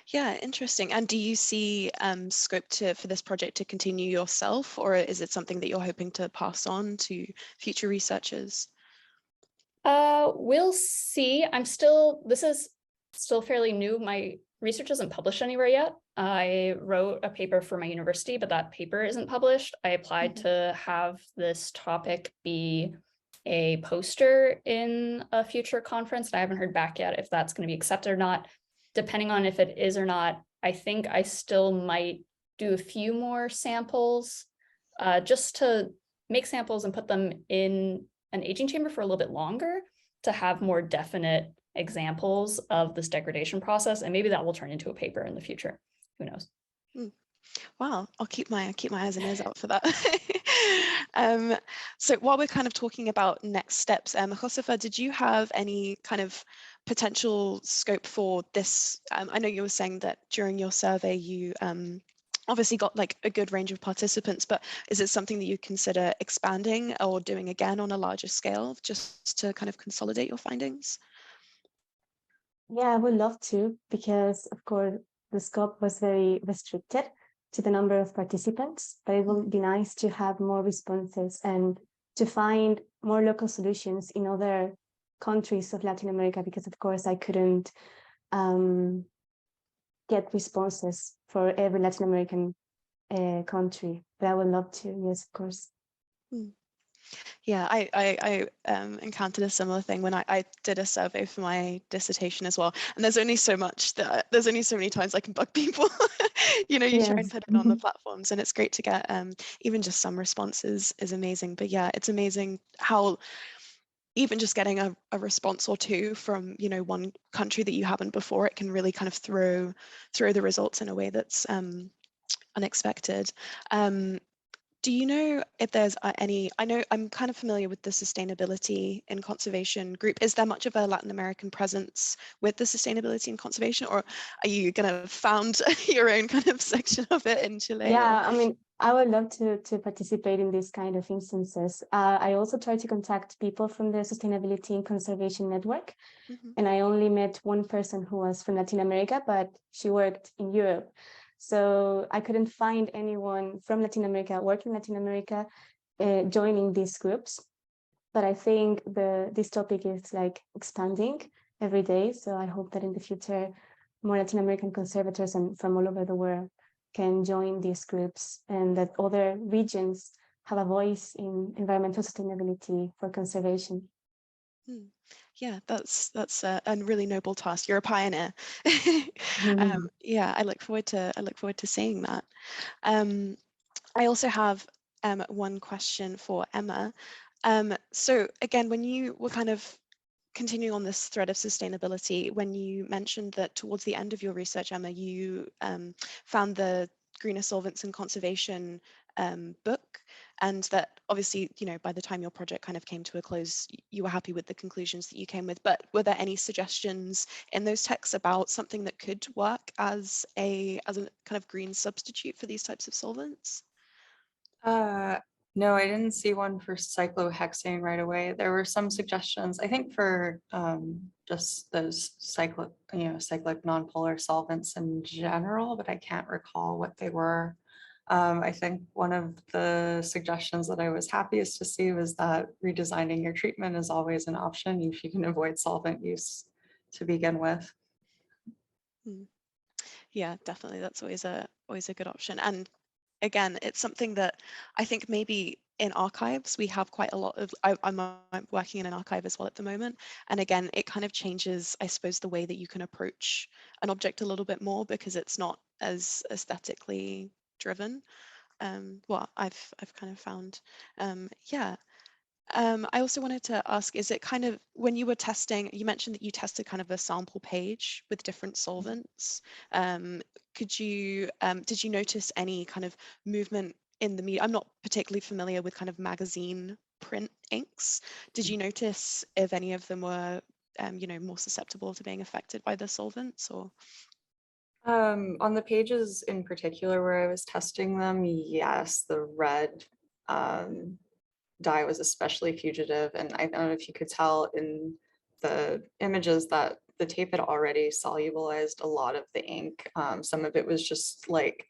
Yeah, interesting. And do you see scope for this project to continue yourself, or is it something that you're hoping to pass on to future researchers?
We'll see. This is still fairly new. My research isn't published anywhere yet. I wrote a paper for my university, but that paper isn't published. I applied to have this topic be a poster in a future conference, and I haven't heard back yet if that's going to be accepted or not. Depending on if it is or not, I think I still might do a few more samples just to make samples and put them in an aging chamber for a little bit longer to have more definite examples of this degradation process. And maybe that will turn into a paper in the future. Who knows?
Wow, I'll keep my eyes and ears out for that. So while we're kind of talking about next steps, Josefa, did you have any kind of potential scope for this? I know you were saying that during your survey you obviously got like a good range of participants, but is it something that you consider expanding or doing again on a larger scale just to kind of consolidate your findings?
Yeah, I would love to, because of course the scope was very restricted to the number of participants, but it would be nice to have more responses and to find more local solutions in other countries of Latin America, because of course I couldn't get responses for every Latin American country, but I would love to, yes, of course.
Yeah, I encountered a similar thing when I did a survey for my dissertation as well. And there's only so many times I can bug people. You try and put it on the platforms, and it's great to get even just some responses is amazing. But yeah, it's amazing how even just getting a response or 2 from one country that you haven't before, it can really kind of throw the results in a way that's unexpected. Do you know if there's any, I know I'm kind of familiar with the sustainability in conservation group. Is there much of a Latin American presence with the sustainability in conservation, or are you going to found your own kind of section of it in Chile?
Yeah, I mean, I would love to participate in these kind of instances. I also try to contact people from the Sustainability and Conservation Network, and I only met one person who was from Latin America, but she worked in Europe. So I couldn't find anyone from Latin America working in Latin America joining these groups. But I think this topic is like expanding, every day. So I hope that in the future, more Latin American conservators and from all over the world can join these groups, and that other regions have a voice in environmental sustainability for conservation.
Yeah, that's a really noble task. You're a pioneer. Yeah, I look forward to seeing that. I also have one question for Emma. So again, when you were kind of continuing on this thread of sustainability, when you mentioned that towards the end of your research, Emma, you found the Greener Solvents and Conservation book, and that obviously, you know, by the time your project kind of came to a close, you were happy with the conclusions that you came with. But were there any suggestions in those texts about something that could work as a kind of green substitute for these types of solvents?
No, I didn't see one for cyclohexane right away. There were some suggestions, I think, for just those cyclic nonpolar solvents in general, but I can't recall what they were. I think one of the suggestions that I was happiest to see was that redesigning your treatment is always an option if you can avoid solvent use to begin with.
Yeah, definitely. That's always a good option. And again, it's something that I think maybe in archives we have quite a lot of. I'm working in an archive as well at the moment, and again, it kind of changes, I suppose, the way that you can approach an object a little bit more, because it's not as aesthetically driven. What I've kind of found. Yeah. I also wanted to ask, is it kind of, when you were testing, you mentioned that you tested kind of a sample page with different solvents. Did you notice any kind of movement in the media? I'm not particularly familiar with kind of magazine print inks. Did you notice if any of them were, more susceptible to being affected by the solvents, or?
On the pages in particular where I was testing them, yes, the red dye was especially fugitive, and I don't know if you could tell in the images that the tape had already solubilized a lot of the ink. Some of it was just like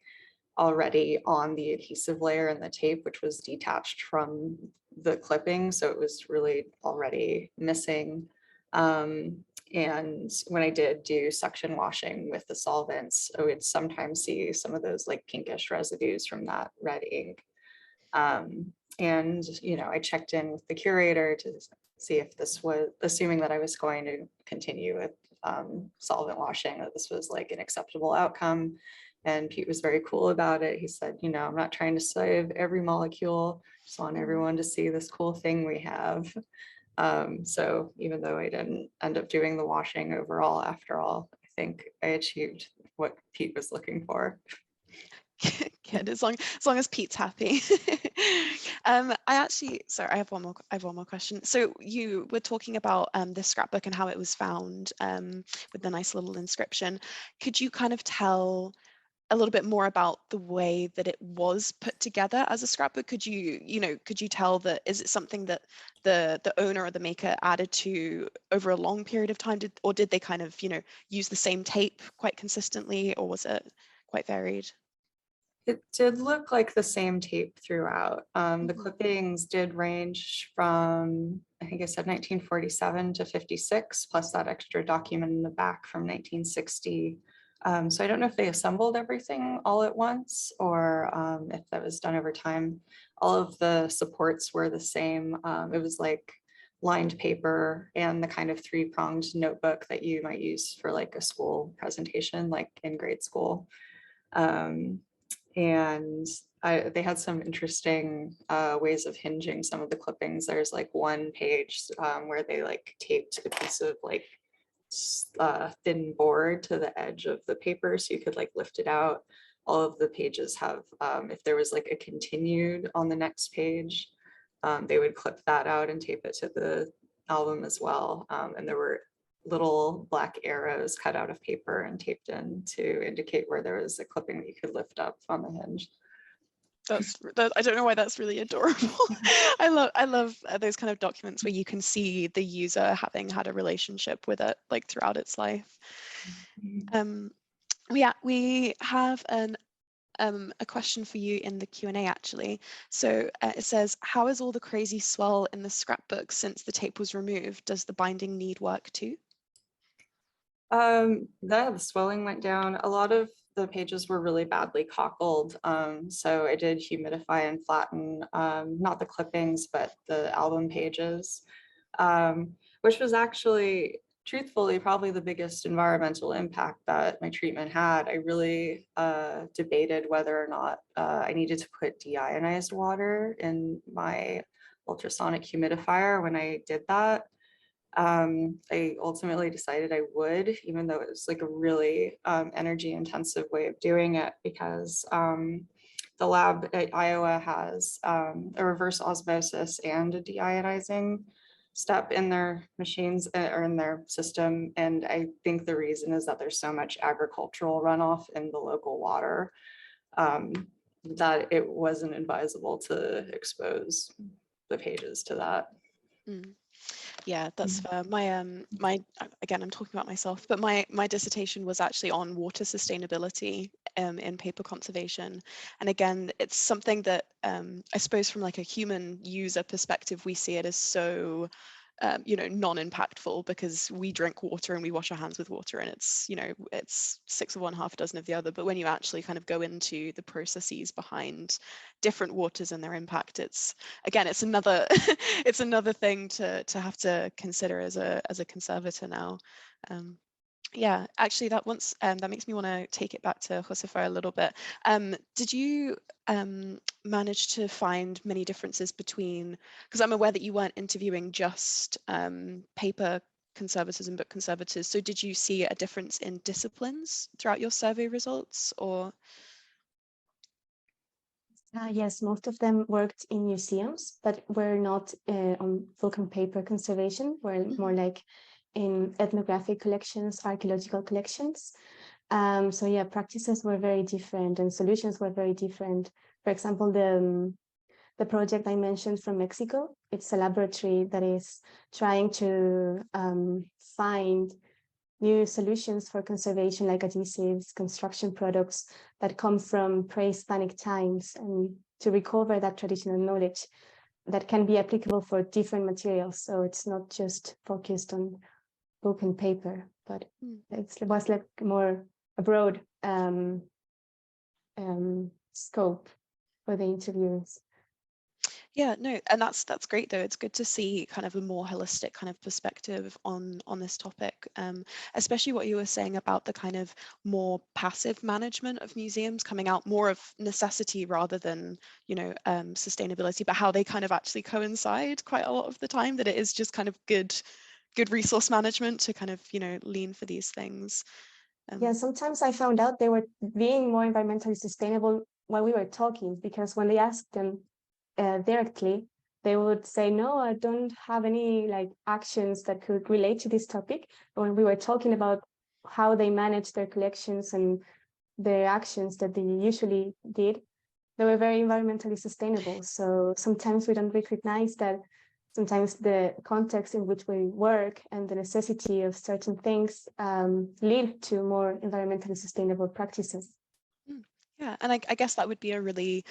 already on the adhesive layer in the tape, which was detached from the clipping, so it was really already missing. And when I did do suction washing with the solvents, I would sometimes see some of those like pinkish residues from that red ink. And, I checked in with the curator to see if this was, assuming that I was going to continue with solvent washing, that this was like an acceptable outcome. And Pete was very cool about it. He said, I'm not trying to save every molecule, just want everyone to see this cool thing we have. So even though I didn't end up doing the washing overall, after all, I think I achieved what Pete was looking for.
Good, as long as Pete's happy. Sorry, I have one more question. So you were talking about the scrapbook and how it was found with the nice little inscription. Could you kind of tell a little bit more about the way that it was put together as a scrapbook? Could you tell that, is it something that the owner or the maker added to over a long period of time, or did they kind of use the same tape quite consistently, or was it quite varied?
It did look like the same tape throughout. The clippings did range from, I think I said 1947 to 56, plus that extra document in the back from 1960. So I don't know if they assembled everything all at once, or if that was done over time. All of the supports were the same. It was like lined paper and the kind of three-pronged notebook that you might use for like a school presentation, like in grade school. And they had some interesting ways of hinging some of the clippings. There's like one page where they like taped a piece of like thin board to the edge of the paper so you could like lift it out. All of the pages have, if there was like a continued on the next page, they would clip that out and tape it to the album as well. And there were little black arrows cut out of paper and taped in to indicate where there was a clipping that you could lift up on the hinge.
I don't know why that's really adorable. I love those kind of documents where you can see the user having had a relationship with it like throughout its life. We have a question for you in the Q&A actually. So it says, how is all the crazy swell in the scrapbook since the tape was removed? Does the binding need work too?
The swelling went down. A lot of the pages were really badly cockled. So I did humidify and flatten, not the clippings, but the album pages, which was actually, truthfully, probably the biggest environmental impact that my treatment had. I really debated whether or not I needed to put deionized water in my ultrasonic humidifier when I did that. I ultimately decided I would, even though it was like a really energy intensive way of doing it, because the lab at Iowa has a reverse osmosis and a deionizing step in their machines or in their system. And I think the reason is that there's so much agricultural runoff in the local water that it wasn't advisable to expose the pages to that.
Mm. Yeah, that's fair. My again, I'm talking about myself, but my dissertation was actually on water sustainability in paper conservation. And again, it's something that I suppose from like a human user perspective, we see it as so non-impactful because we drink water and we wash our hands with water, and it's it's 6 of one, half a dozen of the other. But when you actually kind of go into the processes behind different waters and their impact, it's another it's another thing to have to consider as a conservator now. Yeah, actually that makes me want to take it back to Josefa a little bit. Did you manage to find many differences between, because I'm aware that you weren't interviewing just paper conservators and book conservators, so did you see a difference in disciplines throughout your survey results, or?
Yes, most of them worked in museums, but were not on book and paper conservation, were more like in ethnographic collections, archaeological collections. So yeah, practices were very different and solutions were very different. For example, the project I mentioned from Mexico, it's a laboratory that is trying to find new solutions for conservation, like adhesives, construction products that come from pre-Hispanic times, and to recover that traditional knowledge that can be applicable for different materials. So it's not just focused on book and paper, but it was like more a broad scope for the interviews.
Yeah, no, and that's great though. It's good to see kind of a more holistic kind of perspective on this topic, especially what you were saying about the kind of more passive management of museums coming out more of necessity rather than sustainability, but how they kind of actually coincide quite a lot of the time, that it is just kind of good resource management to kind of lean for these things.
Yeah, sometimes I found out they were being more environmentally sustainable while we were talking, because when they asked them directly, they would say, no, I don't have any like actions that could relate to this topic. But when we were talking about how they manage their collections and their actions that they usually did, they were very environmentally sustainable. So sometimes we don't recognize that sometimes the context in which we work and the necessity of certain things lead to more environmentally sustainable practices.
Yeah, and I guess that would be a really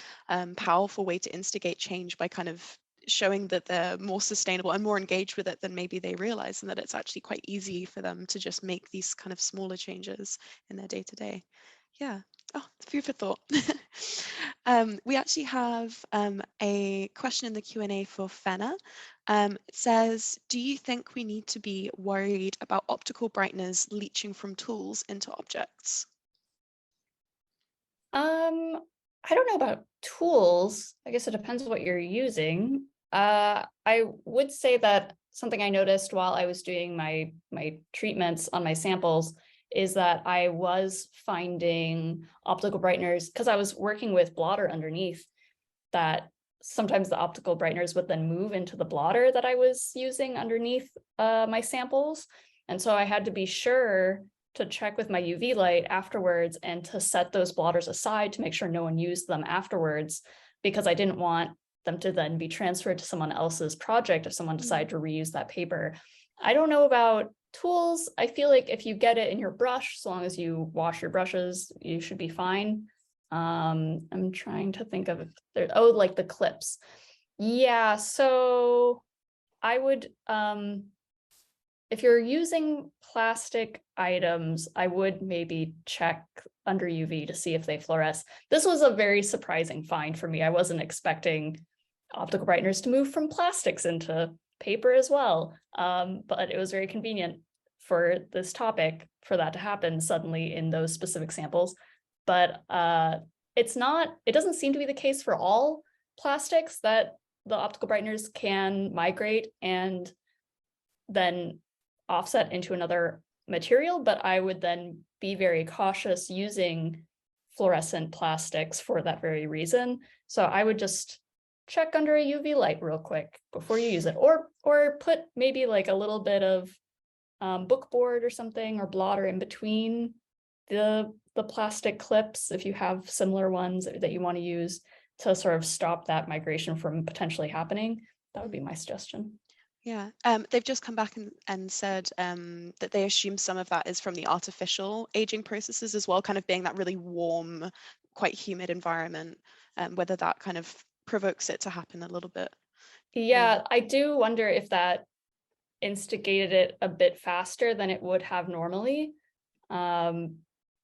powerful way to instigate change, by kind of showing that they're more sustainable and more engaged with it than maybe they realize, and that it's actually quite easy for them to just make these kind of smaller changes in their day-to-day. Yeah. Oh, food for thought. We actually have a question in the Q&A for Fenna. It says, do you think we need to be worried about optical brighteners leaching from tools into objects?
I don't know about tools. I guess it depends on what you're using. I would say that something I noticed while I was doing my treatments on my samples is that I was finding optical brighteners, because I was working with blotter underneath, that sometimes the optical brighteners would then move into the blotter that I was using underneath my samples. And so I had to be sure to check with my UV light afterwards and to set those blotters aside to make sure no one used them afterwards, because I didn't want them to then be transferred to someone else's project if someone decided to reuse that paper. I don't know about tools. I feel like if you get it in your brush, as long as you wash your brushes, you should be fine. I'm trying to think of like the clips. Yeah, so I would if you're using plastic items, I would maybe check under UV to see if they fluoresce. This was a very surprising find for me. I wasn't expecting optical brighteners to move from plastics into paper as well, but it was very convenient for this topic for that to happen suddenly in those specific samples. But it doesn't seem to be the case for all plastics that the optical brighteners can migrate and then offset into another material, but I would then be very cautious using fluorescent plastics for that very reason. So I would just check under a UV light real quick before you use it, or put maybe like a little bit of book board or something, or blotter in between the plastic clips if you have similar ones that you want to use to sort of stop that migration from potentially happening. That would be my suggestion.
Yeah, they've just come back and said that they assume some of that is from the artificial aging processes as well, kind of being that really warm, quite humid environment, whether that kind of provokes it to happen a little bit.
Yeah, I do wonder if that instigated it a bit faster than it would have normally.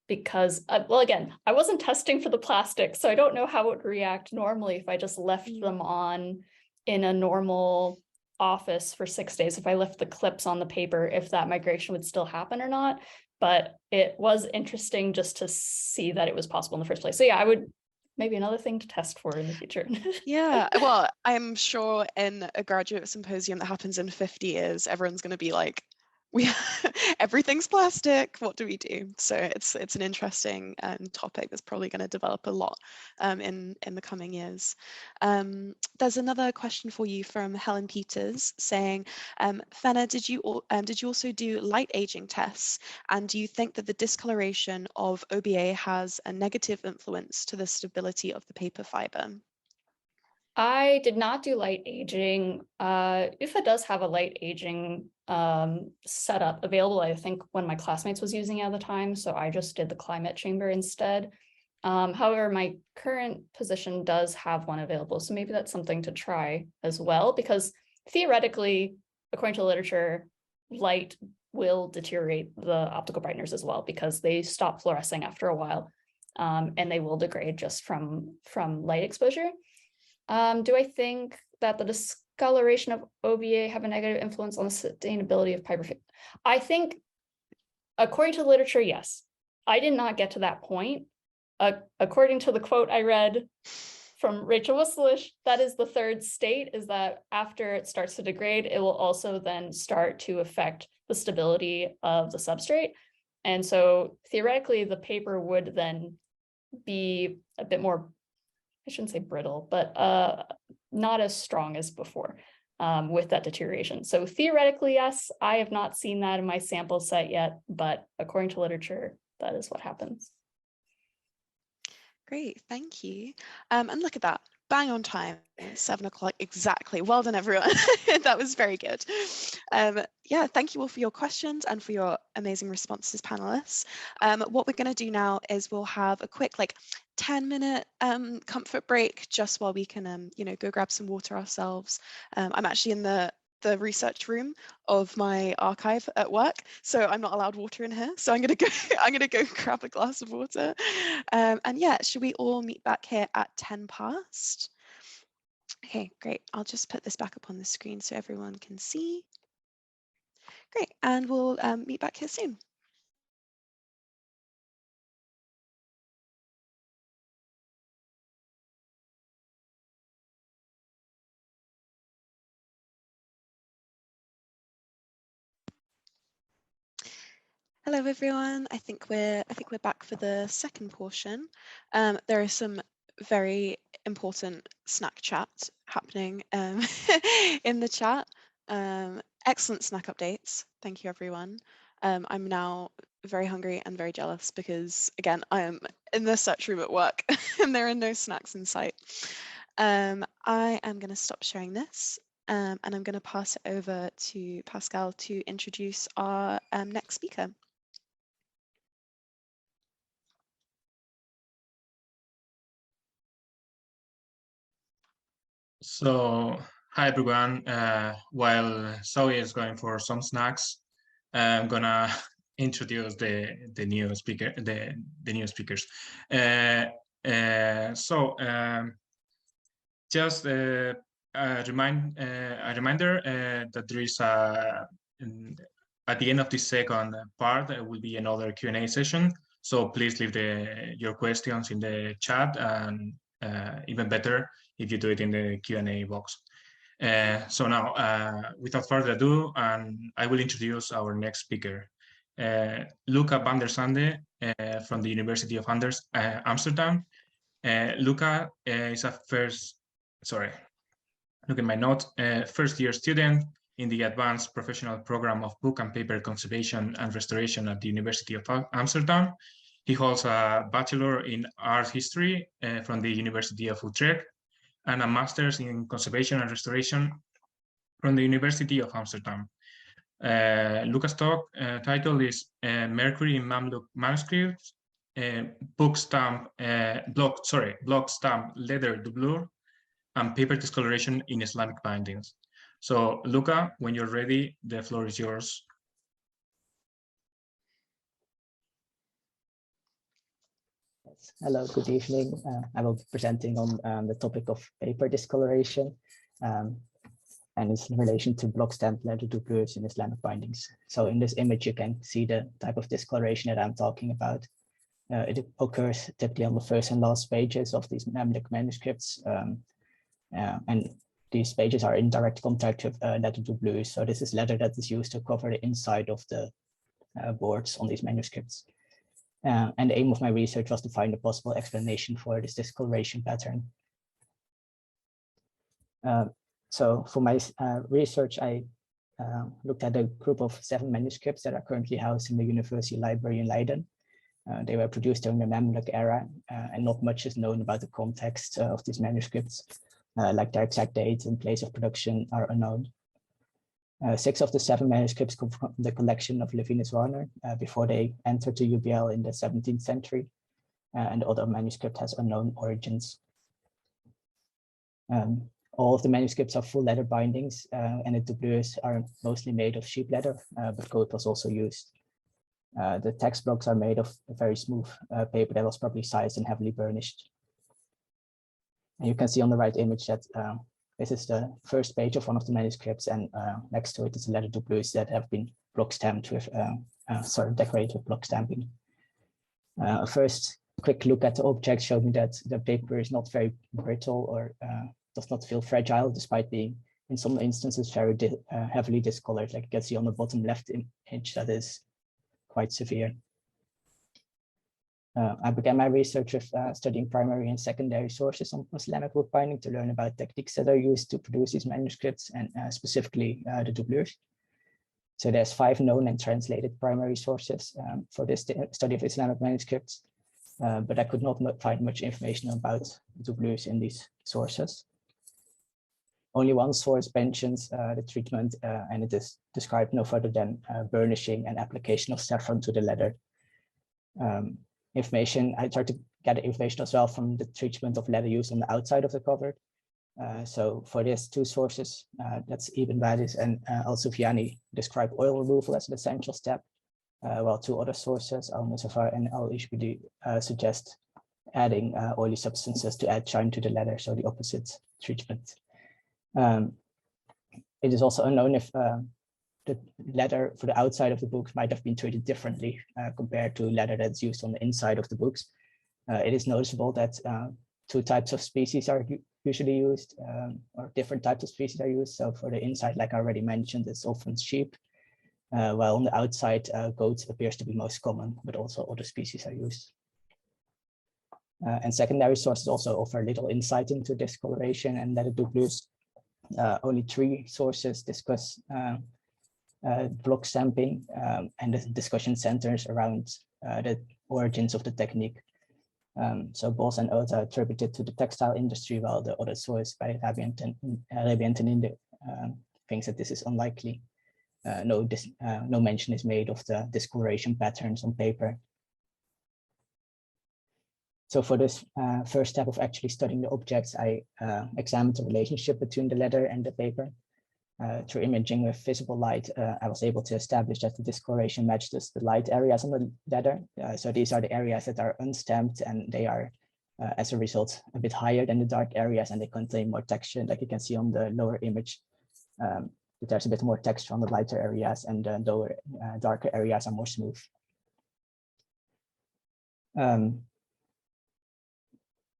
Because, well, again, I wasn't testing for the plastic, so I don't know how it would react normally if I just left them on in a normal office for 6 days, if I left the clips on the paper, if that migration would still happen or not. But it was interesting just to see that it was possible in the first place. So yeah, I would, maybe another thing to test for in the future.
Yeah, well, I'm sure in a graduate symposium that happens in 50 years, everyone's going to be like, everything's plastic, what do we do? So it's an interesting topic that's probably going to develop a lot in the coming years. There's another question for you from Helen Peters saying, Fenna, did you also do light aging tests, and do you think that the discoloration of OBA has a negative influence to the stability of the paper fiber?
I did not do light aging. IFA does have a light aging setup available, I think, when my classmates was using it at the time, so I just did the climate chamber instead. However, my current position does have one available, so maybe that's something to try as well, because theoretically, according to literature, light will deteriorate the optical brighteners as well, because they stop fluorescing after a while, and they will degrade just from light exposure. Do I think that the discoloration of OBA have a negative influence on the sustainability of paper? I think, according to literature, yes. I did not get to that point. According to the quote I read from Rachel Wisselish, that is the third state, is that after it starts to degrade, it will also then start to affect the stability of the substrate. And so theoretically, the paper would then be a bit more, I shouldn't say brittle, but not as strong as before with that deterioration. So theoretically, yes, I have not seen that in my sample set yet, but according to literature, that is what happens.
Great, thank you. And look at that, bang on time, 7 o'clock exactly. Well done, everyone. That was very good. Yeah, thank you all for your questions and for your amazing responses, panelists. What we're going to do now is we'll have a quick 10-minute comfort break just while we can go grab some water ourselves. I'm actually in the research room of my archive at work, so I'm not allowed water in here, so I'm gonna go grab a glass of water. And yeah, should we all meet back here at 10 past? Okay, great. I'll just put this back up on the screen so everyone can see. Great, and we'll meet back here soon. Hello everyone. I think we're back for the second portion. There are some very important snack chat happening in the chat. Excellent snack updates. Thank you everyone. I'm now very hungry and very jealous because again I am in the search room at work and there are no snacks in sight. I am going to stop sharing this. And I'm going to pass it over to Pascal to introduce our next speaker.
So, hi everyone. While Zoe is going for some snacks, I'm gonna introduce the new speakers. Just a reminder that there is at the end of this second part there will be another Q&A session. So please leave your questions in the chat, and even better if you do it in the Q&A box. So now, without further ado, I will introduce our next speaker, Luca van der Zande from the University of Amsterdam. Luca is look at my notes, first-year student in the Advanced Professional Program of Book and Paper Conservation and Restoration at the University of Amsterdam. He holds a Bachelor in Art History from the University of Utrecht and a Master's in Conservation and Restoration from the University of Amsterdam. Luca's talk title is Mercury in Mamluk Manuscripts, block stamp leather doublure, and paper discoloration in Islamic bindings. So, Luca, when you're ready, the floor is yours.
Hello, good evening. I will be presenting on the topic of paper discoloration, and it's in relation to block stamp leather doublures in Islamic bindings. So in this image, you can see the type of discoloration that I'm talking about. It occurs typically on the first and last pages of these Mamluk manuscripts, and these pages are in direct contact with leather doublures. So this is leather that is used to cover the inside of the boards on these manuscripts. And the aim of my research was to find a possible explanation for this discoloration pattern. So for my research, I looked at a group of 7 manuscripts that are currently housed in the University Library in Leiden. They were produced during the Mamluk era, and not much is known about the context of these manuscripts, like their exact date and place of production are unknown. 6 of the 7 manuscripts come from the collection of Levinus Warner before they entered the UBL in the 17th century, and the other manuscript has unknown origins. All of the manuscripts are full leather bindings, and the doublures are mostly made of sheep leather, but coat was also used. The text blocks are made of a very smooth paper that was probably sized and heavily burnished. And you can see on the right image that this is the first page of one of the manuscripts, and next to it is leather doublures that have been block stamped with, decorated with block stamping. A first quick look at the object showed me that the paper is not very brittle or does not feel fragile, despite being, in some instances, very heavily discolored. Like you can see on the bottom left image, that is quite severe. I began my research with studying primary and secondary sources on Islamic book binding to learn about techniques that are used to produce these manuscripts, and specifically the doublures. So there's 5 known and translated primary sources for this study of Islamic manuscripts, but I could not find much information about doublures in these sources. Only one source mentions the treatment, and it is described no further than burnishing and application of saffron to the leather. I tried to get information as well from the treatment of leather used on the outside of the cover. So for these 2 sources, that's Ibn Badis and Al-Sufyani, describe oil removal as an essential step, while 2 other sources, Al-Muzaffar and Al-Ishbidi, suggest adding oily substances to add shine to the leather, so the opposite treatment. It is also unknown if the leather for the outside of the books might have been treated differently compared to leather that's used on the inside of the books. It is noticeable that 2 types of species are usually used, or different types of species are used. So for the inside, like I already mentioned, it's often sheep, while on the outside, goat appears to be most common, but also other species are used. And secondary sources also offer little insight into discoloration and leather doublures. Only 3 sources discuss block stamping, and the discussion centers around the origins of the technique. So Bos and Oda attributed to the textile industry, while the other source by Rabiant and Inde thinks that this is unlikely. No mention is made of the discoloration patterns on paper. So for this first step of actually studying the objects, I examined the relationship between the leather and the paper. through imaging with visible light, I was able to establish that the discoloration matches the light areas on the letter. So these are the areas that are unstamped, and they are, as a result, a bit higher than the dark areas, and they contain more texture. Like you can see on the lower image, there's a bit more texture on the lighter areas, and the lower, darker areas are more smooth.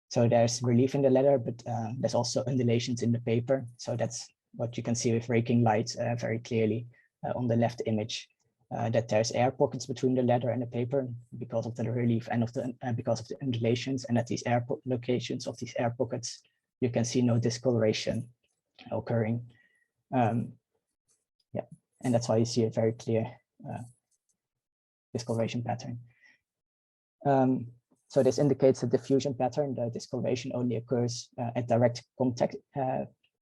So there's relief in the letter, but there's also undulations in the paper. So that's what you can see with raking light very clearly on the left image, that there's air pockets between the letter and the paper because of the relief and because of the undulations, and at these locations of these air pockets, you can see no discoloration occurring. Yeah, and that's why you see a very clear discoloration pattern. So this indicates a diffusion pattern. The discoloration only occurs at direct contact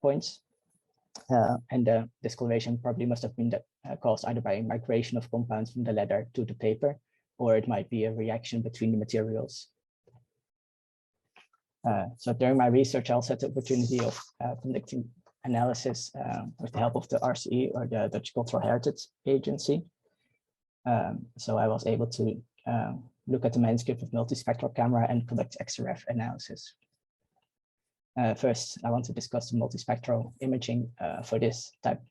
points. And the discoloration probably must have been caused either by migration of compounds from the leather to the paper, or it might be a reaction between the materials. So during my research, I also had the opportunity of conducting analysis with the help of the RCE, or the Dutch Cultural Heritage Agency. So I was able to look at the manuscript with multispectral camera and conduct XRF analysis. First, I want to discuss the multispectral imaging for this type,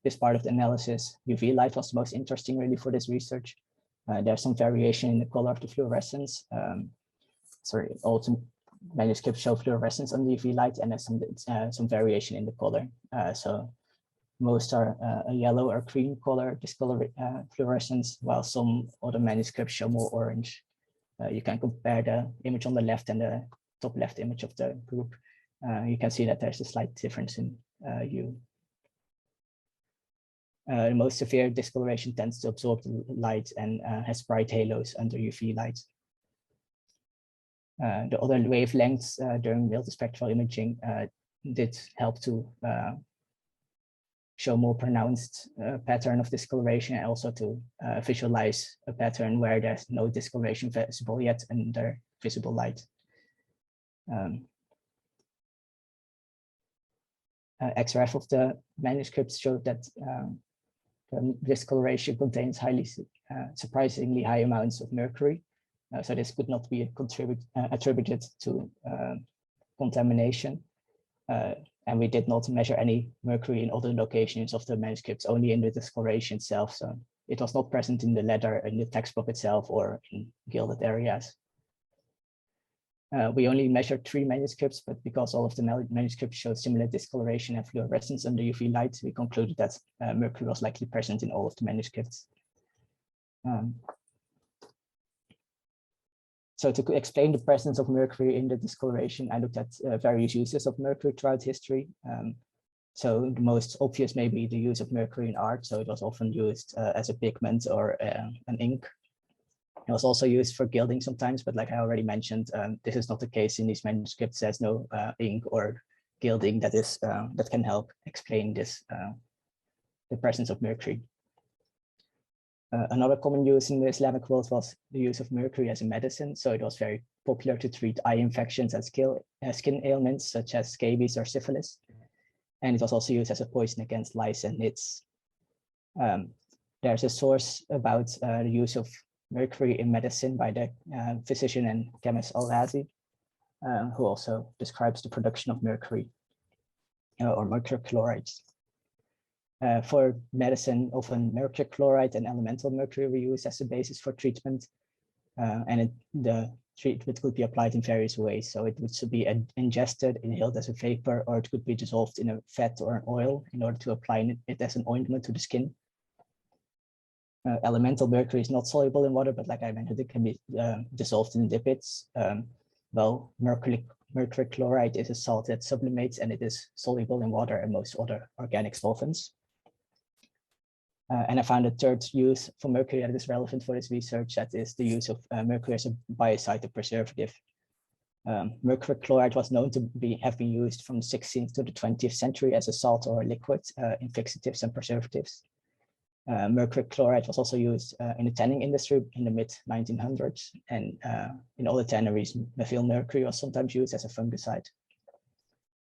this part of the analysis. UV light was the most interesting really for this research. There's some variation in the color of the fluorescence. Sorry, all manuscripts show fluorescence under UV light, and there's some variation in the color. So most are a yellow or cream color fluorescence, while some other manuscripts show more orange. You can compare the image on the left and the top left image of the group. You can see that there's a slight difference in hue. The most severe discoloration tends to absorb the light and has bright halos under UV light. The other wavelengths during multispectral imaging did help to show more pronounced pattern of discoloration, and also to visualize a pattern where there's no discoloration visible yet under visible light. XRF of the manuscripts showed that the discoloration contains surprisingly high amounts of mercury. So this could not be attributed to contamination. And we did not measure any mercury in other locations of the manuscripts, only in the discoloration itself. So it was not present in the letter, in the textbook itself, or in gilded areas. We only measured 3 manuscripts, but because all of the manuscripts showed similar discoloration and fluorescence under UV light, we concluded that mercury was likely present in all of the manuscripts. So to explain the presence of mercury in the discoloration, I looked at various uses of mercury throughout history. So the most obvious may be the use of mercury in art. So it was often used as a pigment or an ink. It was also used for gilding sometimes, but like I already mentioned, this is not the case in these manuscripts. There's no ink or gilding that can help explain this, the presence of mercury. Another common use in the Islamic world was the use of mercury as a medicine. So it was very popular to treat eye infections and skin ailments such as scabies or syphilis. And it was also used as a poison against lice and nits. There's a source about the use of mercury in medicine by the physician and chemist Al-Ghazi, who also describes the production of mercury or mercury chlorides. For medicine, often mercury chloride and elemental mercury were used as a basis for treatment, and the treatment could be applied in various ways. So it would be ingested, inhaled as a vapor, or it could be dissolved in a fat or an oil in order to apply it as an ointment to the skin. Elemental mercury is not soluble in water, but like I mentioned, it can be dissolved in lipids. Well, mercury chloride is a salt that sublimates, and it is soluble in water and most other organic solvents. And I found a third use for mercury that is relevant for this research, that is the use of mercury as a biocide or preservative. Mercury chloride was known to have been used from the 16th to the 20th century as a salt or a liquid in fixatives and preservatives. Mercury chloride was also used in the tanning industry in the mid-1900s, and in other tanneries, methyl mercury was sometimes used as a fungicide.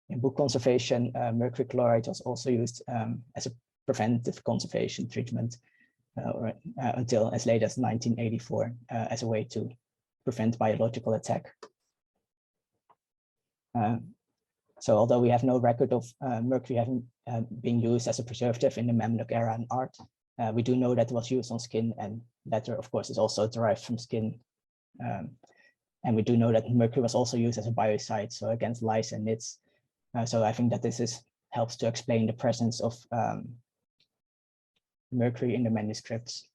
In book conservation, mercury chloride was also used as a preventive conservation treatment until as late as 1984 as a way to prevent biological attack. So although we have no record of mercury having been used as a preservative in the Mamluk era in art, we do know that it was used on skin, and leather, of course, is also derived from skin. And we do know that mercury was also used as a biocide, so against lice and nits. So I think that this helps to explain the presence of mercury in the manuscripts.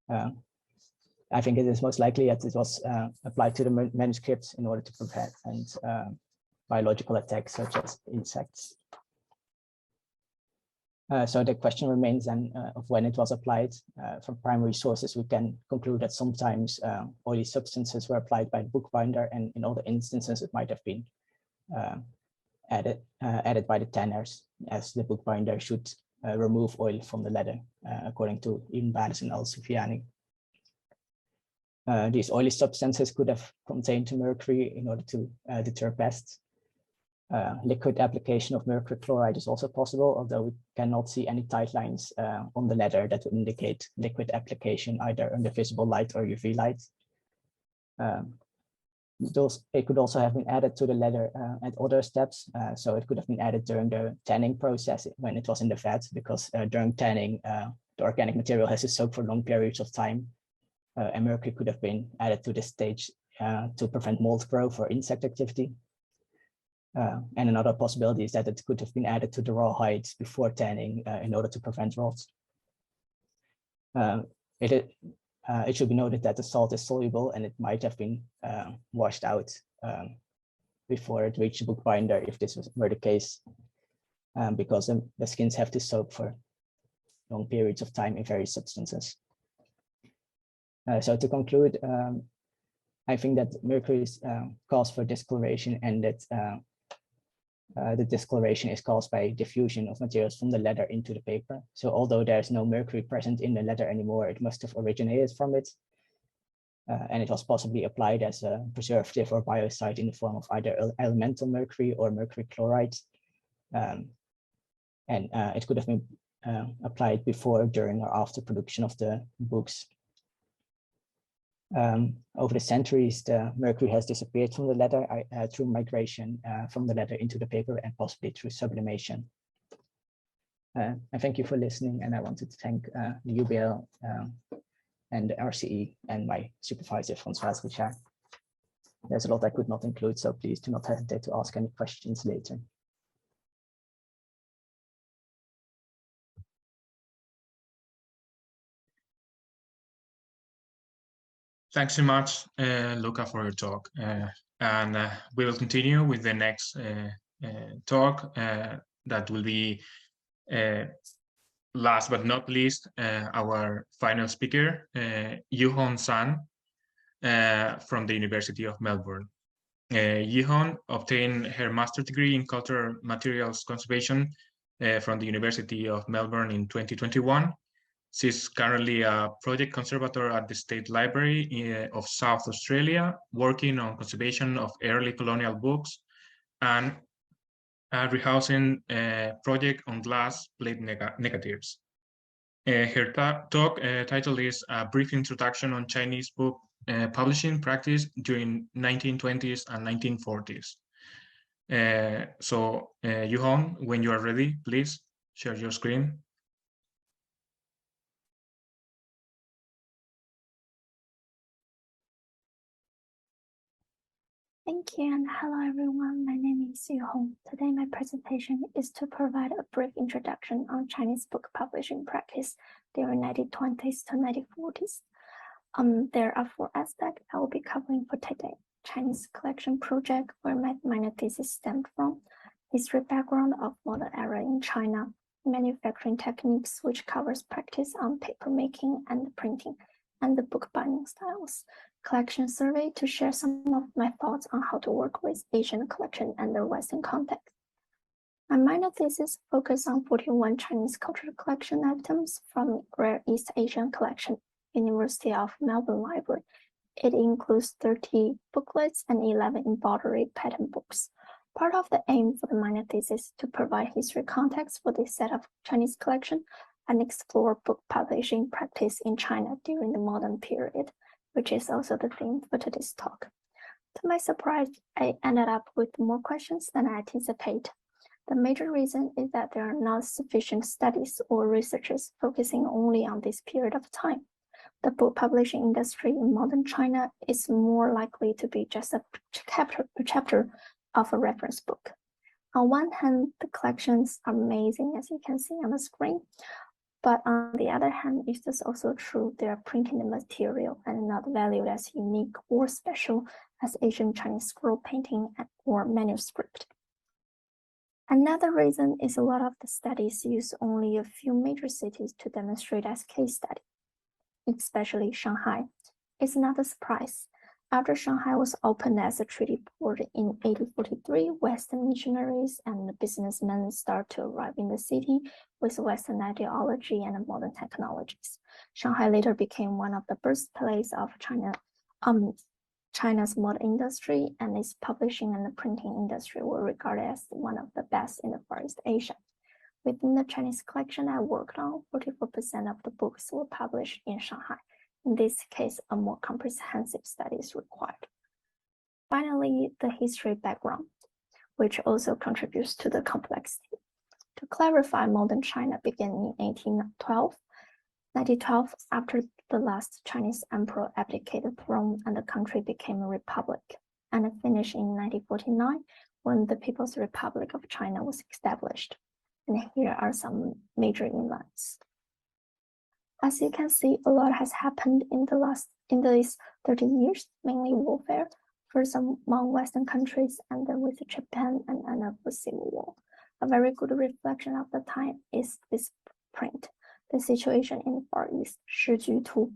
I think it is most likely that it was applied to the manuscripts in order to prevent biological attacks such as insects. So the question remains then of when it was applied. From primary sources, we can conclude that sometimes oily substances were applied by the bookbinder, and in other instances it might have been added by the tanners, as the bookbinder should remove oil from the leather, according to Ibn Balis and Al-Sufyani. These oily substances could have contained mercury in order to deter pests. Liquid application of mercury chloride is also possible, although we cannot see any tight lines on the leather that would indicate liquid application either under visible light or UV light. It could also have been added to the leather at other steps. So it could have been added during the tanning process when it was in the vat, because during tanning, the organic material has to soak for long periods of time. And mercury could have been added to this stage to prevent mold growth or insect activity. And another possibility is that it could have been added to the raw hides before tanning in order to prevent rot. It should be noted that the salt is soluble, and it might have been washed out before it reached the bookbinder if this were the case, because the skins have to soak for long periods of time in various substances. So to conclude, I think that mercury is cause for discoloration, and that the discoloration is caused by diffusion of materials from the leather into the paper. So although there's no mercury present in the leather anymore, it must have originated from it. And it was possibly applied as a preservative or biocide in the form of either elemental mercury or mercury chloride. And it could have been applied before, during, or after production of the books. Over the centuries, the mercury has disappeared from the leather through migration from the leather into the paper, and possibly through sublimation. I thank you for listening, and I wanted to thank the UBL and the RCE and my supervisor, Françoise Richard. There's a lot I could not include, so please do not hesitate to ask any questions later.
Thanks so much, Luca, for your talk. And we will continue with the next talk that will be, last but not least, our final speaker, Yuhong Zhang from the University of Melbourne. Yuhong obtained her master's degree in cultural materials conservation from the University of Melbourne in 2021. She's currently a project conservator at the State Library of South Australia, working on conservation of early colonial books and a rehousing project on glass plate negatives. Her talk title is A Brief Introduction on Chinese Book Publishing Practice during 1920s and 1940s. So Yuhong, when you are ready, please share your screen.
Thank you, and hello everyone. My name is Yuhong. Today my presentation is to provide a brief introduction on Chinese book publishing practice during 1920s to 1940s. There are 4 aspects I will be covering for today: Chinese collection project, where my minor thesis stemmed from, history background of modern era in China, manufacturing techniques, which covers practice on paper making and printing, and the book binding styles. Collection survey, to share some of my thoughts on how to work with Asian collection under Western context. My minor thesis focused on 41 Chinese cultural collection items from Rare East Asian Collection, University of Melbourne Library. It includes 30 booklets and 11 embroidery pattern books. Part of the aim for the minor thesis is to provide history context for this set of Chinese collection and explore book publishing practice in China during the modern period, which is also the theme for today's talk. To my surprise, I ended up with more questions than I anticipated. The major reason is that there are not sufficient studies or researchers focusing only on this period of time. The book publishing industry in modern China is more likely to be just a chapter of a reference book. On one hand, the collections are amazing, as you can see on the screen, but on the other hand, it is also true they are printing the material and not valued as unique or special as Asian Chinese scroll painting or manuscript. Another reason is a lot of the studies use only a few major cities to demonstrate as case study, especially Shanghai. It's not a surprise. After Shanghai was opened as a treaty port in 1843, Western missionaries and businessmen started to arrive in the city with Western ideology and modern technologies. Shanghai later became one of the birthplaces of China's modern industry, and its publishing and the printing industry were regarded as one of the best in the Far East Asia. Within the Chinese collection I worked on, 44% of the books were published in Shanghai. In this case, a more comprehensive study is required. Finally, the history background, which also contributes to the complexity. To clarify, modern China began in 1912, after the last Chinese emperor abdicated the throne and the country became a republic, and it finished in 1949 when the People's Republic of China was established. And here are some major events. As you can see, a lot has happened in these 30 years, mainly warfare, first among Western countries and then with Japan and end up with Civil War. A very good reflection of the time is this print, The Situation in the Far East, 时局图,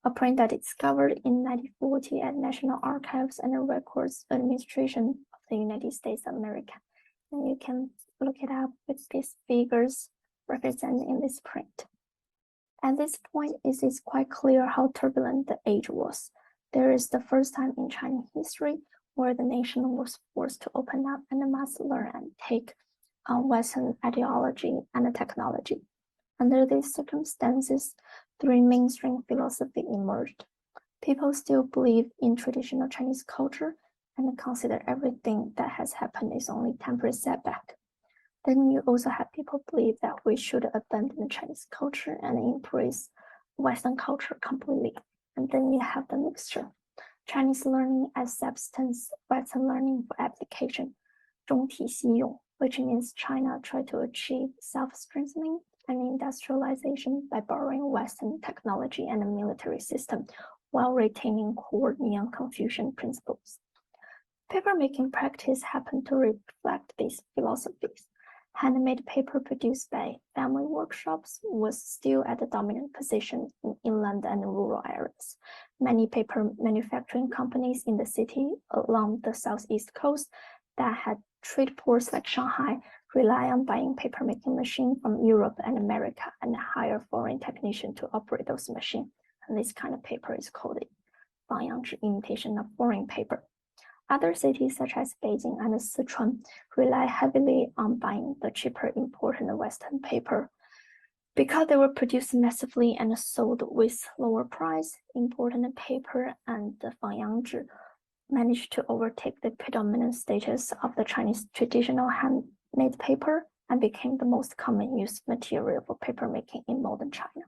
a print that is discovered in 1940 at National Archives and Records Administration of the United States of America. And you can look it up with these figures represented in this print. At this point, it is quite clear how turbulent the age was. There is the first time in Chinese history where the nation was forced to open up and must learn and take on Western ideology and technology. Under these circumstances, three mainstream philosophies emerged. People still believe in traditional Chinese culture and consider everything that has happened is only temporary setback. Then you also have people believe that we should abandon Chinese culture and embrace Western culture completely. And then you have the mixture. Chinese learning as substance, Western learning for application, 中体西用, which means China tried to achieve self-strengthening and industrialization by borrowing Western technology and a military system while retaining core Neo-Confucian principles. Papermaking practice happened to reflect these philosophies. Handmade paper produced by family workshops was still at the dominant position in inland and rural areas. Many paper manufacturing companies in the city along the southeast coast that had trade ports like Shanghai rely on buying papermaking machines from Europe and America and hire foreign technicians to operate those machines. And this kind of paper is called imitation of foreign paper. Other cities such as Beijing and Sichuan rely heavily on buying the cheaper imported Western paper. Because they were produced massively and sold with lower price, imported paper and the Fangyangzhi managed to overtake the predominant status of the Chinese traditional handmade paper and became the most common used material for papermaking in modern China.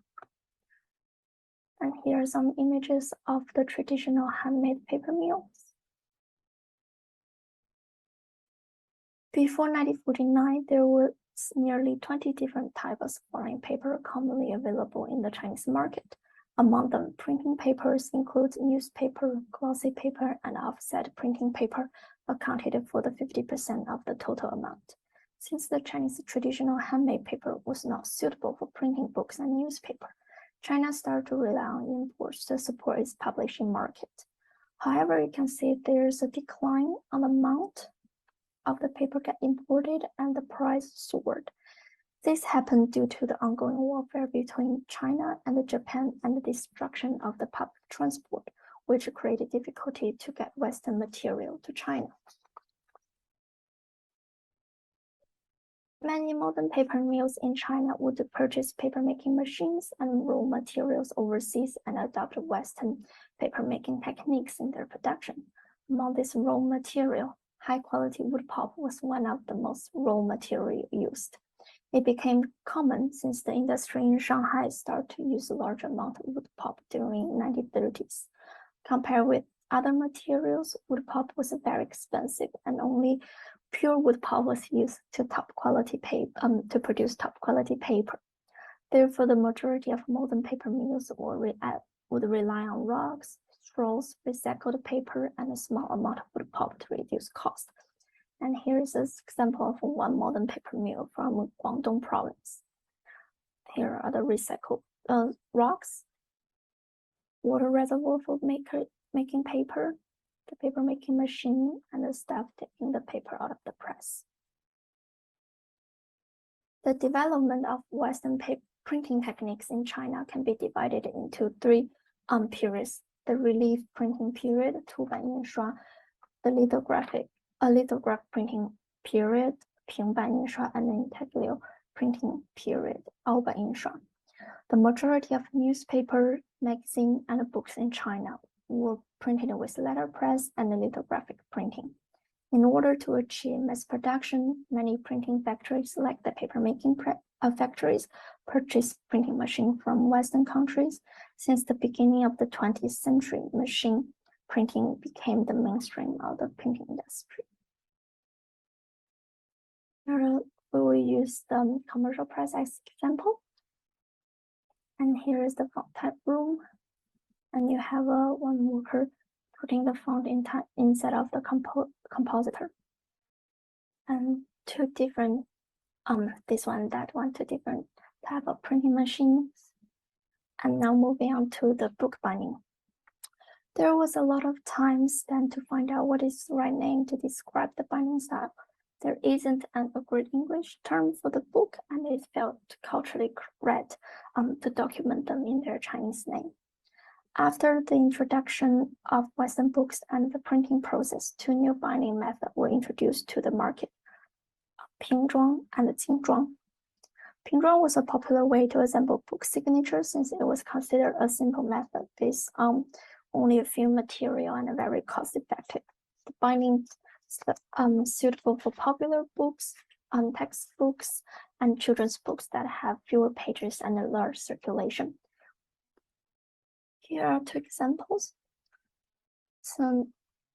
And here are some images of the traditional handmade paper mills. Before 1949, there was nearly 20 different types of foreign paper commonly available in the Chinese market. Among them, printing papers include newspaper, glossy paper, and offset printing paper, accounted for the 50% of the total amount. Since the Chinese traditional handmade paper was not suitable for printing books and newspaper, China started to rely on imports to support its publishing market. However, you can see there's a decline on the amount of the paper get imported and the price soared. This happened due to the ongoing warfare between China and Japan and the destruction of the public transport, which created difficulty to get Western material to China. Many modern paper mills in China would purchase papermaking machines and raw materials overseas and adopt Western papermaking techniques in their production. Among this raw material, high-quality wood pulp was one of the most raw material used. It became common since the industry in Shanghai started to use a large amount of wood pulp during the 1930s. Compared with other materials, wood pulp was very expensive, and only pure wood pulp was used to produce top quality paper. Therefore, the majority of modern paper mills would rely on logs, straws, recycled paper, and a small amount of wood pulp to reduce cost. And here is an example of one modern paper mill from Guangdong province. Here are the recycled rocks, water reservoir for making paper, the paper making machine, and the staff taking the paper out of the press. The development of Western printing techniques in China can be divided into three periods: the relief printing period, 凸版印刷, the lithograph printing period, 平版印刷, and the intaglio printing period, 凹版印刷. The majority of newspaper, magazine, and books in China were printed with letterpress and lithographic printing. In order to achieve mass production, many printing factories, like the papermaking factories, purchased printing machines from Western countries. Since the beginning of the 20th century, machine printing became the mainstream of the printing industry. Here we will use the commercial press as example. And here is the font type room. And you have one worker putting the font inside of the compositor. And two different, this one, that one, two different type of printing machines. And now moving on to the book binding. There was a lot of time spent to find out what is the right name to describe the binding style. There isn't an agreed English term for the book, and it felt culturally correct to document them in their Chinese name. After the introduction of Western books and the printing process, two new binding methods were introduced to the market: 拼装 and 精装. 拼装 was a popular way to assemble book signatures since it was considered a simple method based on only a few material and very cost-effective. The binding suitable for popular books, textbooks, and children's books that have fewer pages and a large circulation. Here are two examples. So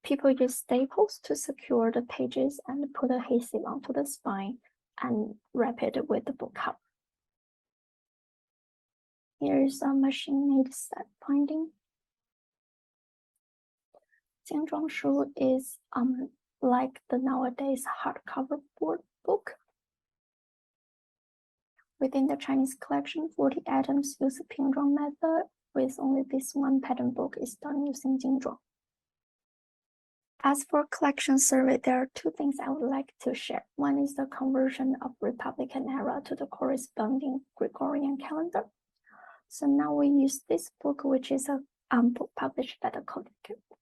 people use staples to secure the pages and put adhesive onto the spine and wrap it with the book cover. Here is a machine-made set binding. 精装书 is like the nowadays hardcover book. Within the Chinese collection, 40 items use the 拼装 method, with only this one pattern book is done using 精装. As for collection survey, there are two things I would like to share. One is the conversion of Republican era to the corresponding Gregorian calendar. So now we use this book, which is a book published by the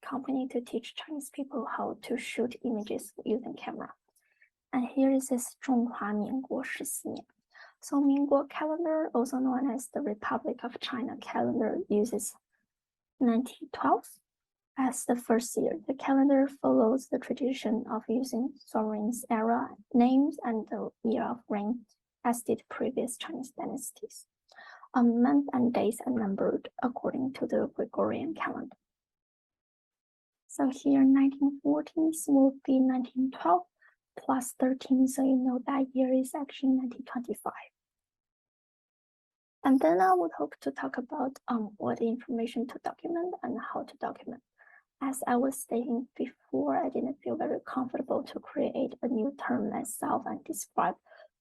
company to teach Chinese people how to shoot images using camera. And here is this 中华民国14年. So Mingguo calendar, also known as the Republic of China calendar, uses 1912 as the first year. The calendar follows the tradition of using sovereign's era names and the year of reign, as did previous Chinese dynasties. Month and days are numbered according to the Gregorian calendar. So here 1940s will be 1912 plus 13, so you know that year is actually 1925. And then I would hope to talk about what information to document and how to document. As I was stating before, I didn't feel very comfortable to create a new term myself and describe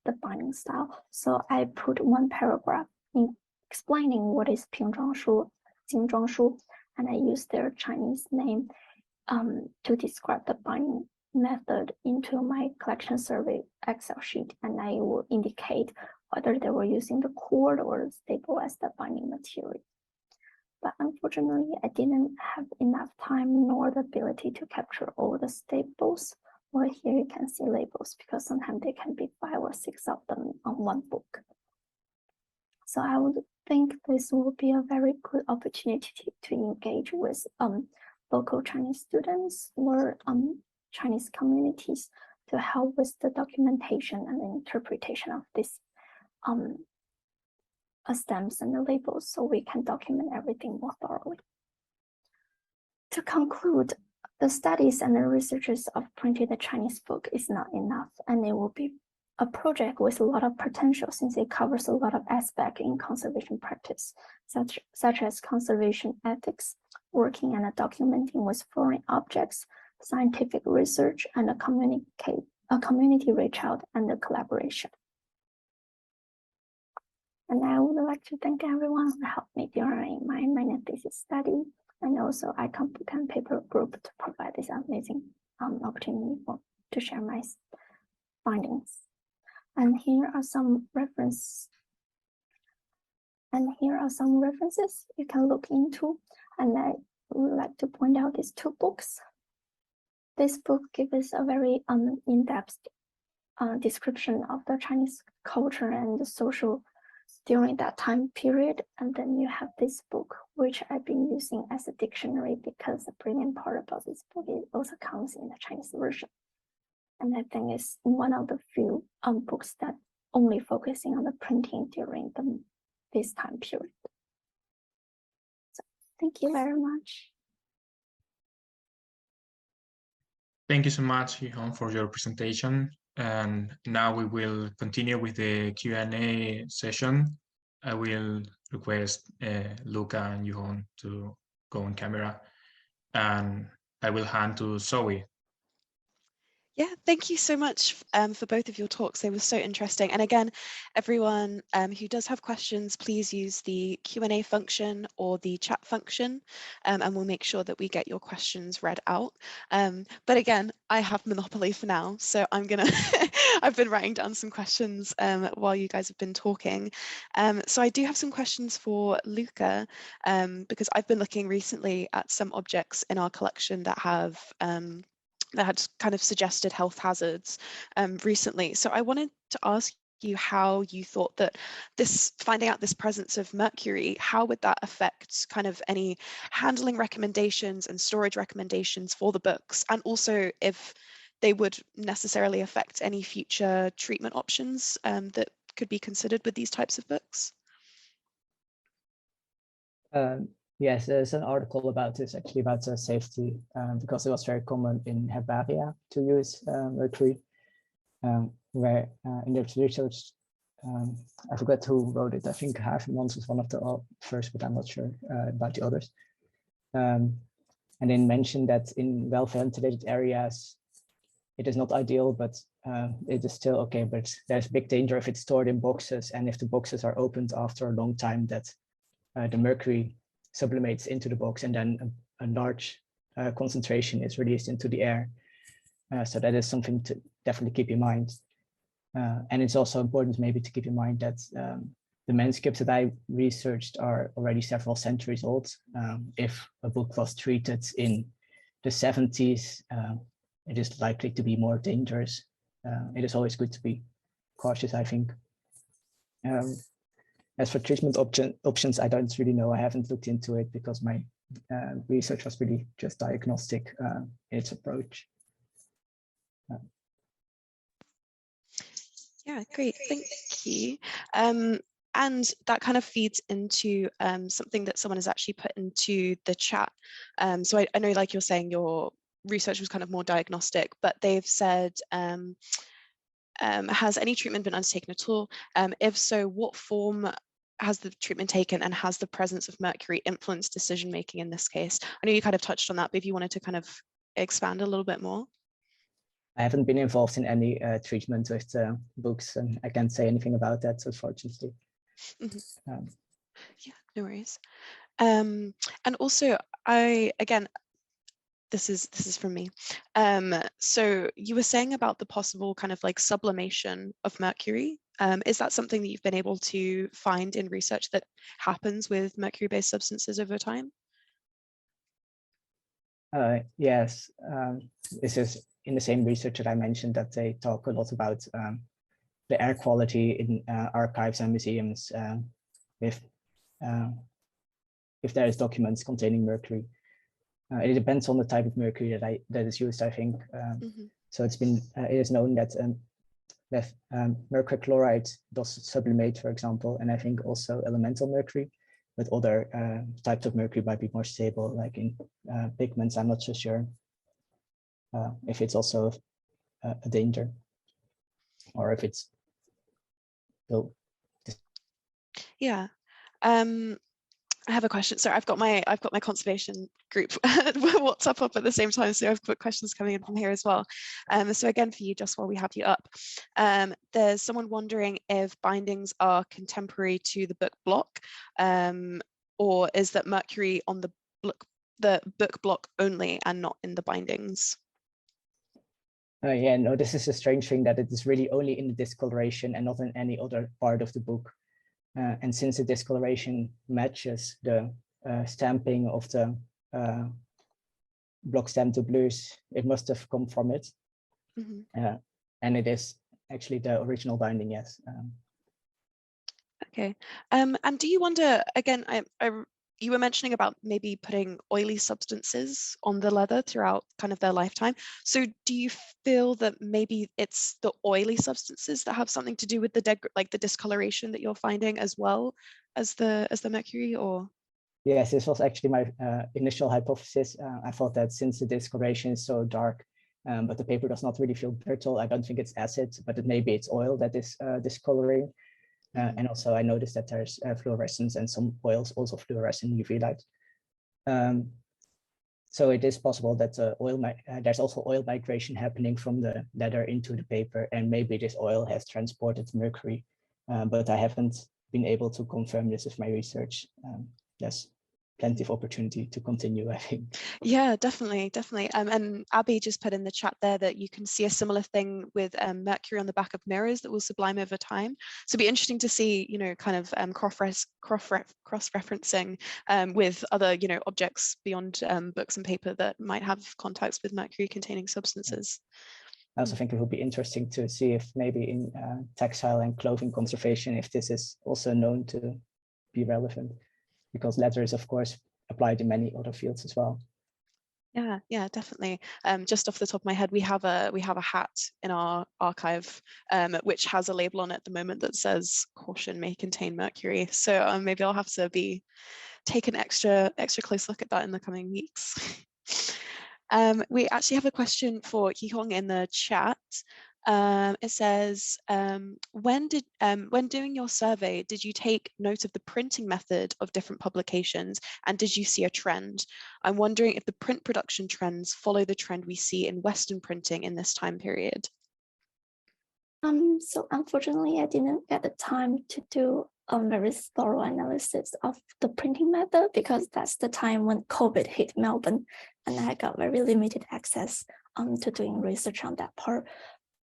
the binding style. So I put one paragraph in explaining what is 拼装书, 精装书, and I used their Chinese name to describe the binding method into my collection survey Excel sheet, and I will indicate whether they were using the cord or the staple as the binding material. But unfortunately, I didn't have enough time nor the ability to capture all the staples Or here you can see labels because sometimes there can be 5 or 6 of them on one book. So I would think this will be a very good opportunity to engage with local Chinese students or Chinese communities to help with the documentation and the interpretation of these stamps and the labels, so we can document everything more thoroughly. To conclude, the studies and the researches of printing the Chinese book is not enough, and it will be a project with a lot of potential since it covers a lot of aspects in conservation practice, such as conservation ethics, working and documenting with foreign objects, scientific research, and a community reach out and the collaboration. And I would like to thank everyone who helped me during my minor thesis study, and also Icon Book and Paper Group to provide this amazing opportunity to share my findings. And here are some references. You can look into, and I would like to point out these 2 books. This book gives us a very in-depth description of the Chinese culture and the social during that time period. And then you have this book, which I've been using as a dictionary because the brilliant part about this book, it also comes in the Chinese version. And I think it's one of the few books that only focusing on the printing during this time period. So thank you very much.
Thank you so much, Yuhong, for your presentation. And now we will continue with the Q&A session. I will request Luca and Yuhong to go on camera, and I will hand to Zoe.
Yeah, thank you so much for both of your talks. They were so interesting. And again, everyone who does have questions, please use the Q&A function or the chat function, and we'll make sure that we get your questions read out. But again, I have monopoly for now, so I'm gonna, I've been writing down some questions while you guys have been talking. So I do have some questions for Luca, because I've been looking recently at some objects in our collection that have that had kind of suggested health hazards recently. So I wanted to ask you how you thought that finding out this presence of mercury, how would that affect kind of any handling recommendations and storage recommendations for the books, and also if they would necessarily affect any future treatment options that could be considered with these types of books?
Yes, there's an article about this, actually, about safety, because it was very common in herbaria to use mercury, where in the research, I forgot who wrote it. I think Havermans was one of the first, but I'm not sure about the others. And then mentioned that in well-ventilated areas, it is not ideal, but it is still okay. But there's big danger if it's stored in boxes, and if the boxes are opened after a long time, that the mercury sublimates into the box, and then a large concentration is released into the air. So that is something to definitely keep in mind. And it's also important maybe to keep in mind that the manuscripts that I researched are already several centuries old. If a book was treated in the 70s, it is likely to be more dangerous. It is always good to be cautious, I think. As for treatment options, I don't really know. I haven't looked into it because my research was really just diagnostic in its approach.
Yeah, great, thank you. And that kind of feeds into something that someone has actually put into the chat. So I know, like you're saying, your research was kind of more diagnostic, but they've said, has any treatment been undertaken at all? If so, what form has the treatment taken, and has the presence of mercury influenced decision making in this case? I know you kind of touched on that, but if you wanted to kind of expand a little bit more.
I haven't been involved in any treatment with books, and I can't say anything about that, unfortunately.
Mm-hmm. Yeah, no worries. And also, again, this is from me. So you were saying about the possible kind of like sublimation of mercury. Is that something that you've been able to find in research that happens with mercury-based substances over time?
Yes, this is in the same research that I mentioned, that they talk a lot about the air quality in archives and museums if there is documents containing mercury. It depends on the type of mercury that is used, I think. So it is known that mercury chloride does sublimate, for example, and I think also elemental mercury, but other types of mercury might be more stable, like in pigments. I'm not so sure if it's also a danger, or if it's still.
Yeah. I have a question. So I've got my conservation group WhatsApp up at the same time, so I've got questions coming in from here as well. So again, for you, just while we have you up, there's someone wondering if bindings are contemporary to the book block, or is that mercury on the book block only and not in the bindings?
Yeah, no, this is a strange thing, that it is really only in the discoloration and not in any other part of the book. And since the discoloration matches the stamping of the block stamp doublures, it must have come from it. And it is actually the original binding, yes.
Okay. And do you wonder, again, you were mentioning about maybe putting oily substances on the leather throughout kind of their lifetime. So do you feel that maybe it's the oily substances that have something to do with the discoloration that you're finding, as well as the mercury, or?
Yes, this was actually my initial hypothesis. I thought that since the discoloration is so dark, but the paper does not really feel brittle, I don't think it's acid, but maybe it's oil that is discoloring. And also I noticed that there's fluorescence, and some oils also fluoresce in UV light. So it is possible that there's also oil migration happening from the leather into the paper, and maybe this oil has transported mercury, but I haven't been able to confirm this with my research. There's plenty of opportunity to continue, I think.
Yeah, definitely. And Abby just put in the chat there that you can see a similar thing with mercury on the back of mirrors that will sublime over time. So it'd be interesting to see, kind of cross-referencing with other, objects beyond books and paper that might have contacts with mercury-containing substances.
I also think it would be interesting to see if maybe in textile and clothing conservation, if this is also known to be relevant, because leather is, of course, applied in many other fields as well.
Yeah, definitely. Just off the top of my head, we have a hat in our archive, which has a label on it at the moment that says "Caution, may contain mercury." So maybe I'll have to take an extra close look at that in the coming weeks. We actually have a question for Yuhong in the chat. It says, when doing your survey, did you take note of the printing method of different publications, and did you see a trend? I'm wondering if the print production trends follow the trend we see in Western printing in this time period.
So unfortunately, I didn't get the time to do a very thorough analysis of the printing method, because that's the time when COVID hit Melbourne, and I got very limited access to doing research on that part.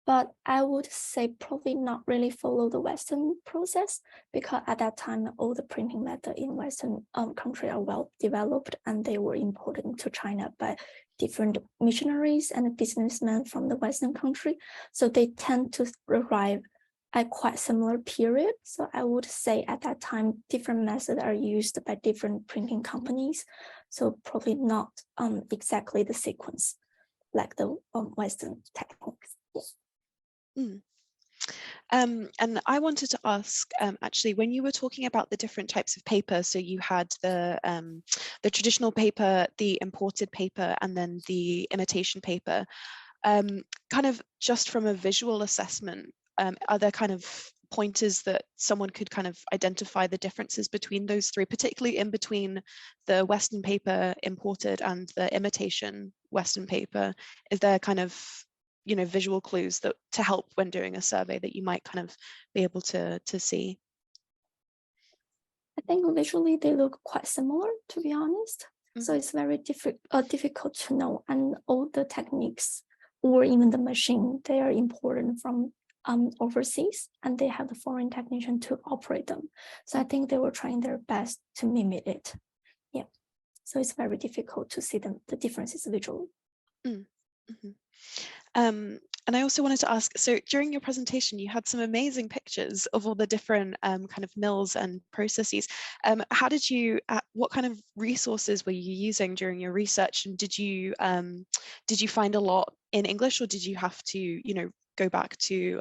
But I would say probably not really follow the Western process, because at that time, all the printing method in Western country are well developed, and they were imported into China by different missionaries and businessmen from the Western country. So they tend to arrive at quite similar period. So I would say at that time, different methods are used by different printing companies. So probably not exactly the sequence like the Western techniques. Yes.
And I wanted to ask, actually, when you were talking about the different types of paper, so you had the traditional paper, the imported paper, and then the imitation paper, kind of just from a visual assessment, are there kind of pointers that someone could kind of identify the differences between those three, particularly in between the Western paper imported and the imitation Western paper? Is there kind of visual clues that to help when doing a survey that you might kind of be able to see?
I think visually they look quite similar, to be honest. So it's very difficult to know, and all the techniques or even the machine, they are important from overseas, and they have the foreign technician to operate them. So I think they were trying their best to mimic it. Yeah. So it's very difficult to see the differences visually.
And I also wanted to ask, so during your presentation, you had some amazing pictures of all the different kind of mills and processes. How did you, what kind of resources were you using during your research? And did you find a lot in English, or did you have to, you know, go back to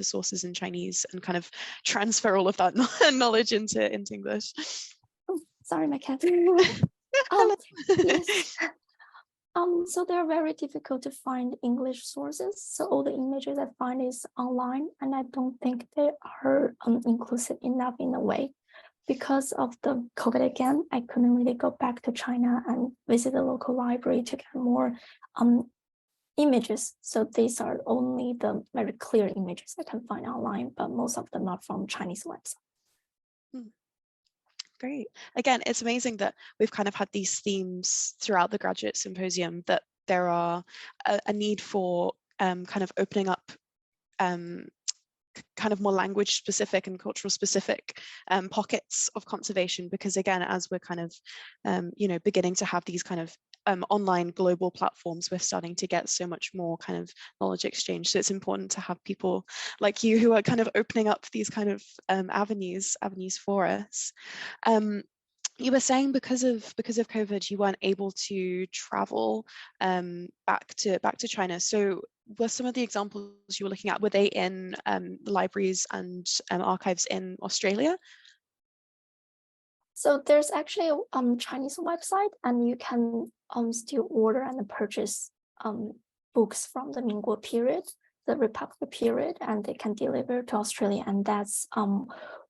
sources in Chinese and kind of transfer all of that knowledge into English?
Oh, sorry, my cat.
Hello.
Yes. So they're very difficult to find English sources. So all the images I find is online, and I don't think they are inclusive enough in a way. Because of the COVID again, I couldn't really go back to China and visit the local library to get more images. So these are only the very clear images I can find online, but most of them are from Chinese websites.
Great. Again, it's amazing that we've kind of had these themes throughout the graduate symposium, that there are a need for kind of opening up kind of more language specific and cultural specific pockets of conservation, because again, as we're kind of you know, beginning to have these kind of online global platforms, we're starting to get so much more kind of knowledge exchange. So it's important to have people like you who are kind of opening up these kind of avenues for us. You were saying because of COVID, you weren't able to travel back to China. So were some of the examples you were looking at, were they in libraries and archives in Australia?
So there's actually a Chinese website, and you can still order and purchase books from the Mingguo period, the Republic period, and they can deliver to Australia. And that's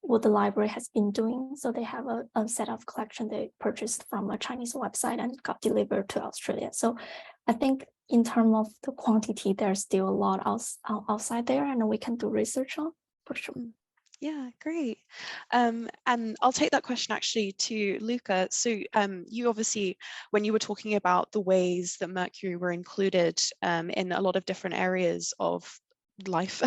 what the library has been doing. So they have a set of collection they purchased from a Chinese website and got delivered to Australia. So I think in terms of the quantity, there's still a lot outside there, and we can do research on for sure.
Yeah, great. And I'll take that question actually to Luca. So you obviously, when you were talking about the ways that Mercury were included in a lot of different areas of life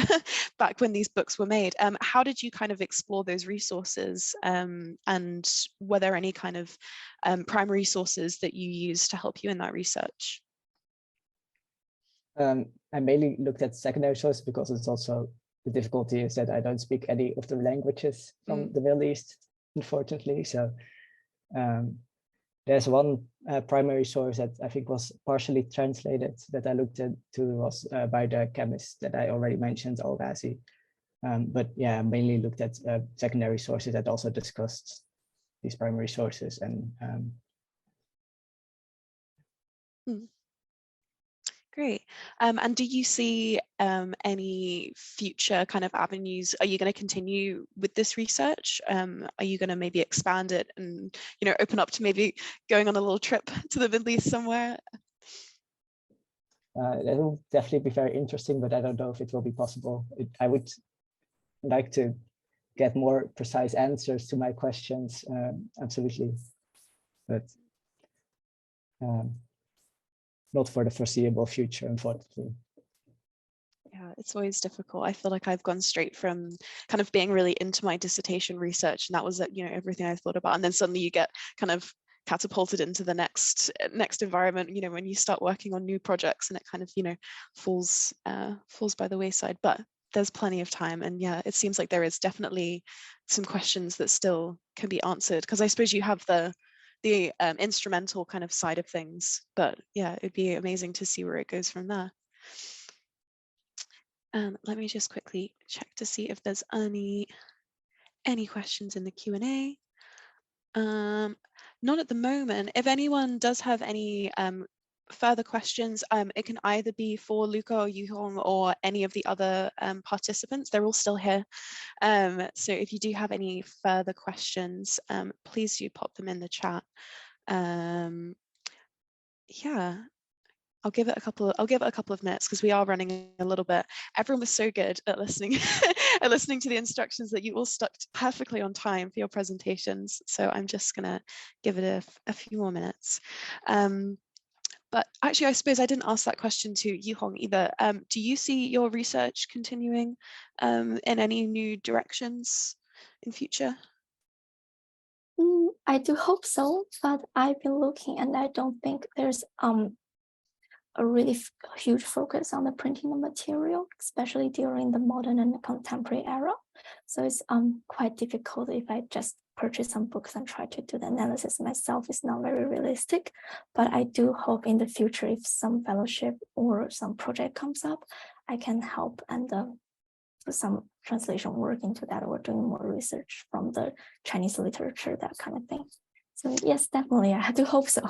back when these books were made, how did you kind of explore those resources, and were there any kind of primary sources that you used to help you in that research?
I mainly looked at secondary sources because it's also, the difficulty is that I don't speak any of the languages from the Middle East, unfortunately. So there's one primary source that I think was partially translated that I looked into, was by the chemist that I already mentioned, Al-Ghazi. But yeah, I mainly looked at secondary sources that also discussed these primary sources. And
Great. And do you see any future kind of avenues? Are you going to continue with this research? Are you going to maybe expand it and, you know, open up to maybe going on a little trip to the Middle East somewhere?
That will definitely be very interesting, but I don't know if it will be possible. I would like to get more precise answers to my questions, absolutely. But not for the foreseeable future, unfortunately.
Yeah, it's always difficult. I feel like I've gone straight from kind of being really into my dissertation research, and that was, you know, everything I thought about, and then suddenly you get kind of catapulted into the next environment, you know, when you start working on new projects, and it kind of, you know, falls by the wayside. But there's plenty of time, and yeah, it seems like there is definitely some questions that still can be answered, because I suppose you have the instrumental kind of side of things, but yeah, it'd be amazing to see where it goes from there. Let me just quickly check to see if there's any questions in the Q&A. Not at the moment. If anyone does have any further questions, it can either be for Luca or Yuhong or any of the other participants. They're all still here. So if you do have any further questions, please do pop them in the chat. Yeah. I'll give it a couple of minutes, because we are running a little bit. Everyone was so good at listening at listening to the instructions that you all stuck perfectly on time for your presentations. So I'm just gonna give it a few more minutes. But actually, I suppose I didn't ask that question to Yuhong either. Do you see your research continuing in any new directions in future?
I do hope so, but I've been looking and I don't think there's a really huge focus on the printing of material, especially during the modern and the contemporary era. So it's quite difficult if I just purchase some books and try to do the analysis myself. It's not very realistic, but I do hope in the future, if some fellowship or some project comes up, I can help and do some translation work into that, or doing more research from the Chinese literature, that kind of thing. So yes, definitely, I do hope so.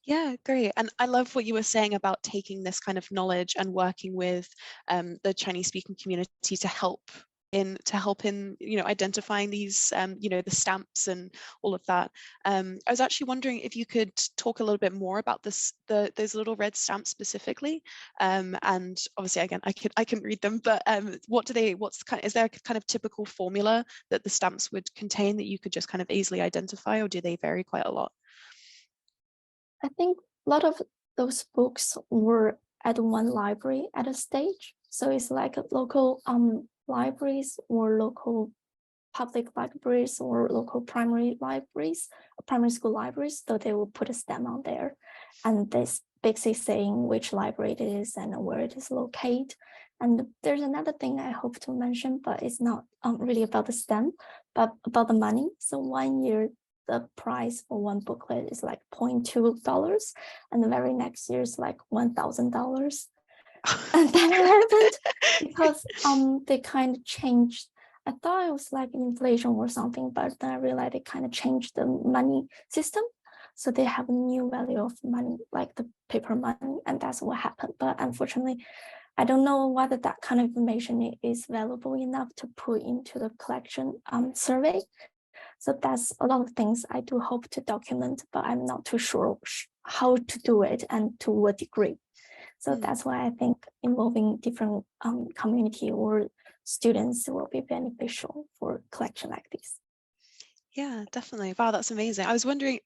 Yeah, great. And I love what you were saying about taking this kind of knowledge and working with the Chinese speaking community to help in identifying these the stamps and all of that. I was actually wondering if you could talk a little bit more about those little red stamps specifically, and obviously again I can read them, but is there a kind of typical formula that the stamps would contain that you could just kind of easily identify, or do they vary quite a lot?
I think a lot of those books were at one library at a stage. So it's like local libraries or local public libraries or local primary school libraries. So they will put a stamp on there, and this basically saying which library it is and where it is located. And there's another thing I hope to mention, but it's not really about the stamp, but about the money. So 1 year, the price for one booklet is like $0.2, and the very next year is like $1,000. And that happened because they kind of changed. I thought it was like inflation or something, but then I realized they kind of changed the money system. So they have a new value of money, like the paper money, and that's what happened. But unfortunately, I don't know whether that kind of information is valuable enough to put into the collection survey. So that's a lot of things I do hope to document, but I'm not too sure how to do it and to what degree. So that's why I think involving different community or students will be beneficial for collection like this.
Yeah, definitely. Wow, that's amazing. I was wondering,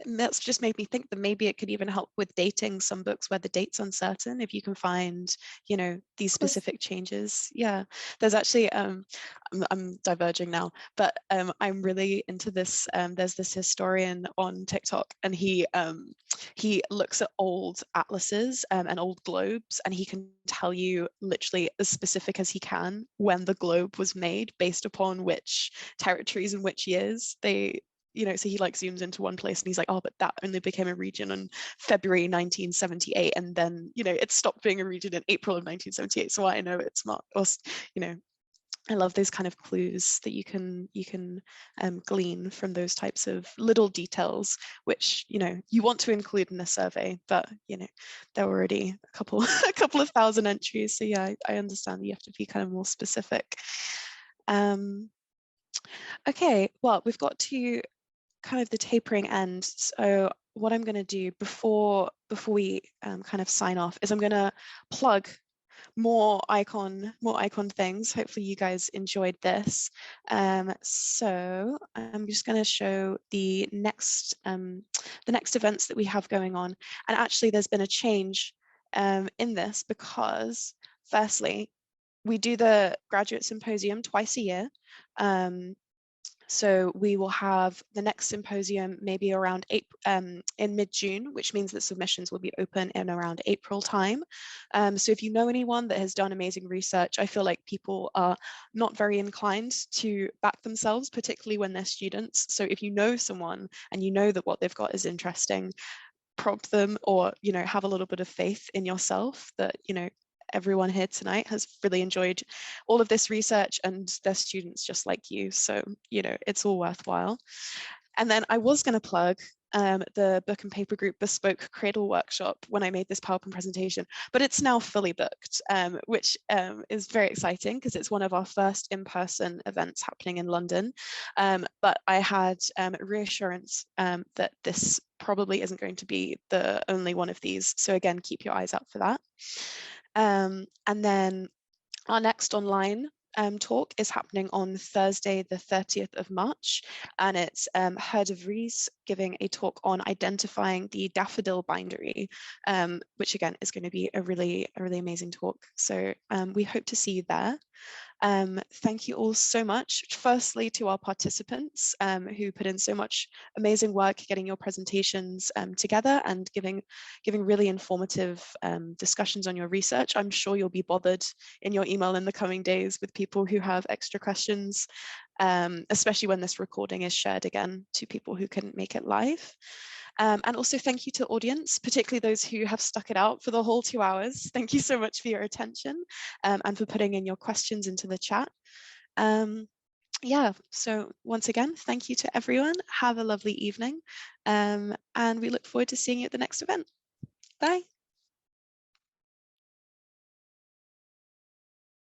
that's just made me think that maybe it could even help with dating some books where the date's uncertain, if you can find, these specific changes. Yeah, there's actually, I'm diverging now, but I'm really into this. There's this historian on TikTok, and he looks at old atlases and old globes, and he can tell you literally as specific as he can when the globe was made based upon which territories and which years they, so he like zooms into one place and he's like, oh, but that only became a region in February 1978, and then it stopped being a region in April of 1978. So I know it's not us. I love those kind of clues that you can glean from those types of little details, which you want to include in a survey, but there were already a couple of thousand entries. So yeah, I understand that you have to be kind of more specific. Okay, well, we've got to kind of the tapering end. So what I'm going to do before we kind of sign off is I'm going to plug more icon things. Hopefully you guys enjoyed this. So I'm just going to show the next events that we have going on. And actually there's been a change in this, because firstly, we do the graduate symposium twice a year. So we will have the next symposium maybe around in mid-June, which means that submissions will be open in around April time. So if you know anyone that has done amazing research, I feel like people are not very inclined to back themselves, particularly when they're students. So if you know someone and you know that what they've got is interesting, prompt them, or have a little bit of faith in yourself that everyone here tonight has really enjoyed all of this research and they're students just like you. So, it's all worthwhile. And then I was going to plug the Book and Paper Group Bespoke Cradle Workshop when I made this PowerPoint presentation, but it's now fully booked, which is very exciting because it's one of our first in-person events happening in London. But I had reassurance that this probably isn't going to be the only one of these. So again, keep your eyes out for that. And then our next online talk is happening on Thursday, the 30th of March, and it's Herd of Rees giving a talk on identifying the daffodil bindery, which again is going to be a really amazing talk. So we hope to see you there. Thank you all so much. Firstly, to our participants who put in so much amazing work getting your presentations together and giving really informative discussions on your research. I'm sure you'll be bothered in your email in the coming days with people who have extra questions, especially when this recording is shared again to people who couldn't make it live. And also thank you to the audience, particularly those who have stuck it out for the whole 2 hours. Thank you so much for your attention and for putting in your questions into the chat. Yeah, so once again, thank you to everyone. Have a lovely evening, and we look forward to seeing you at the next event. Bye.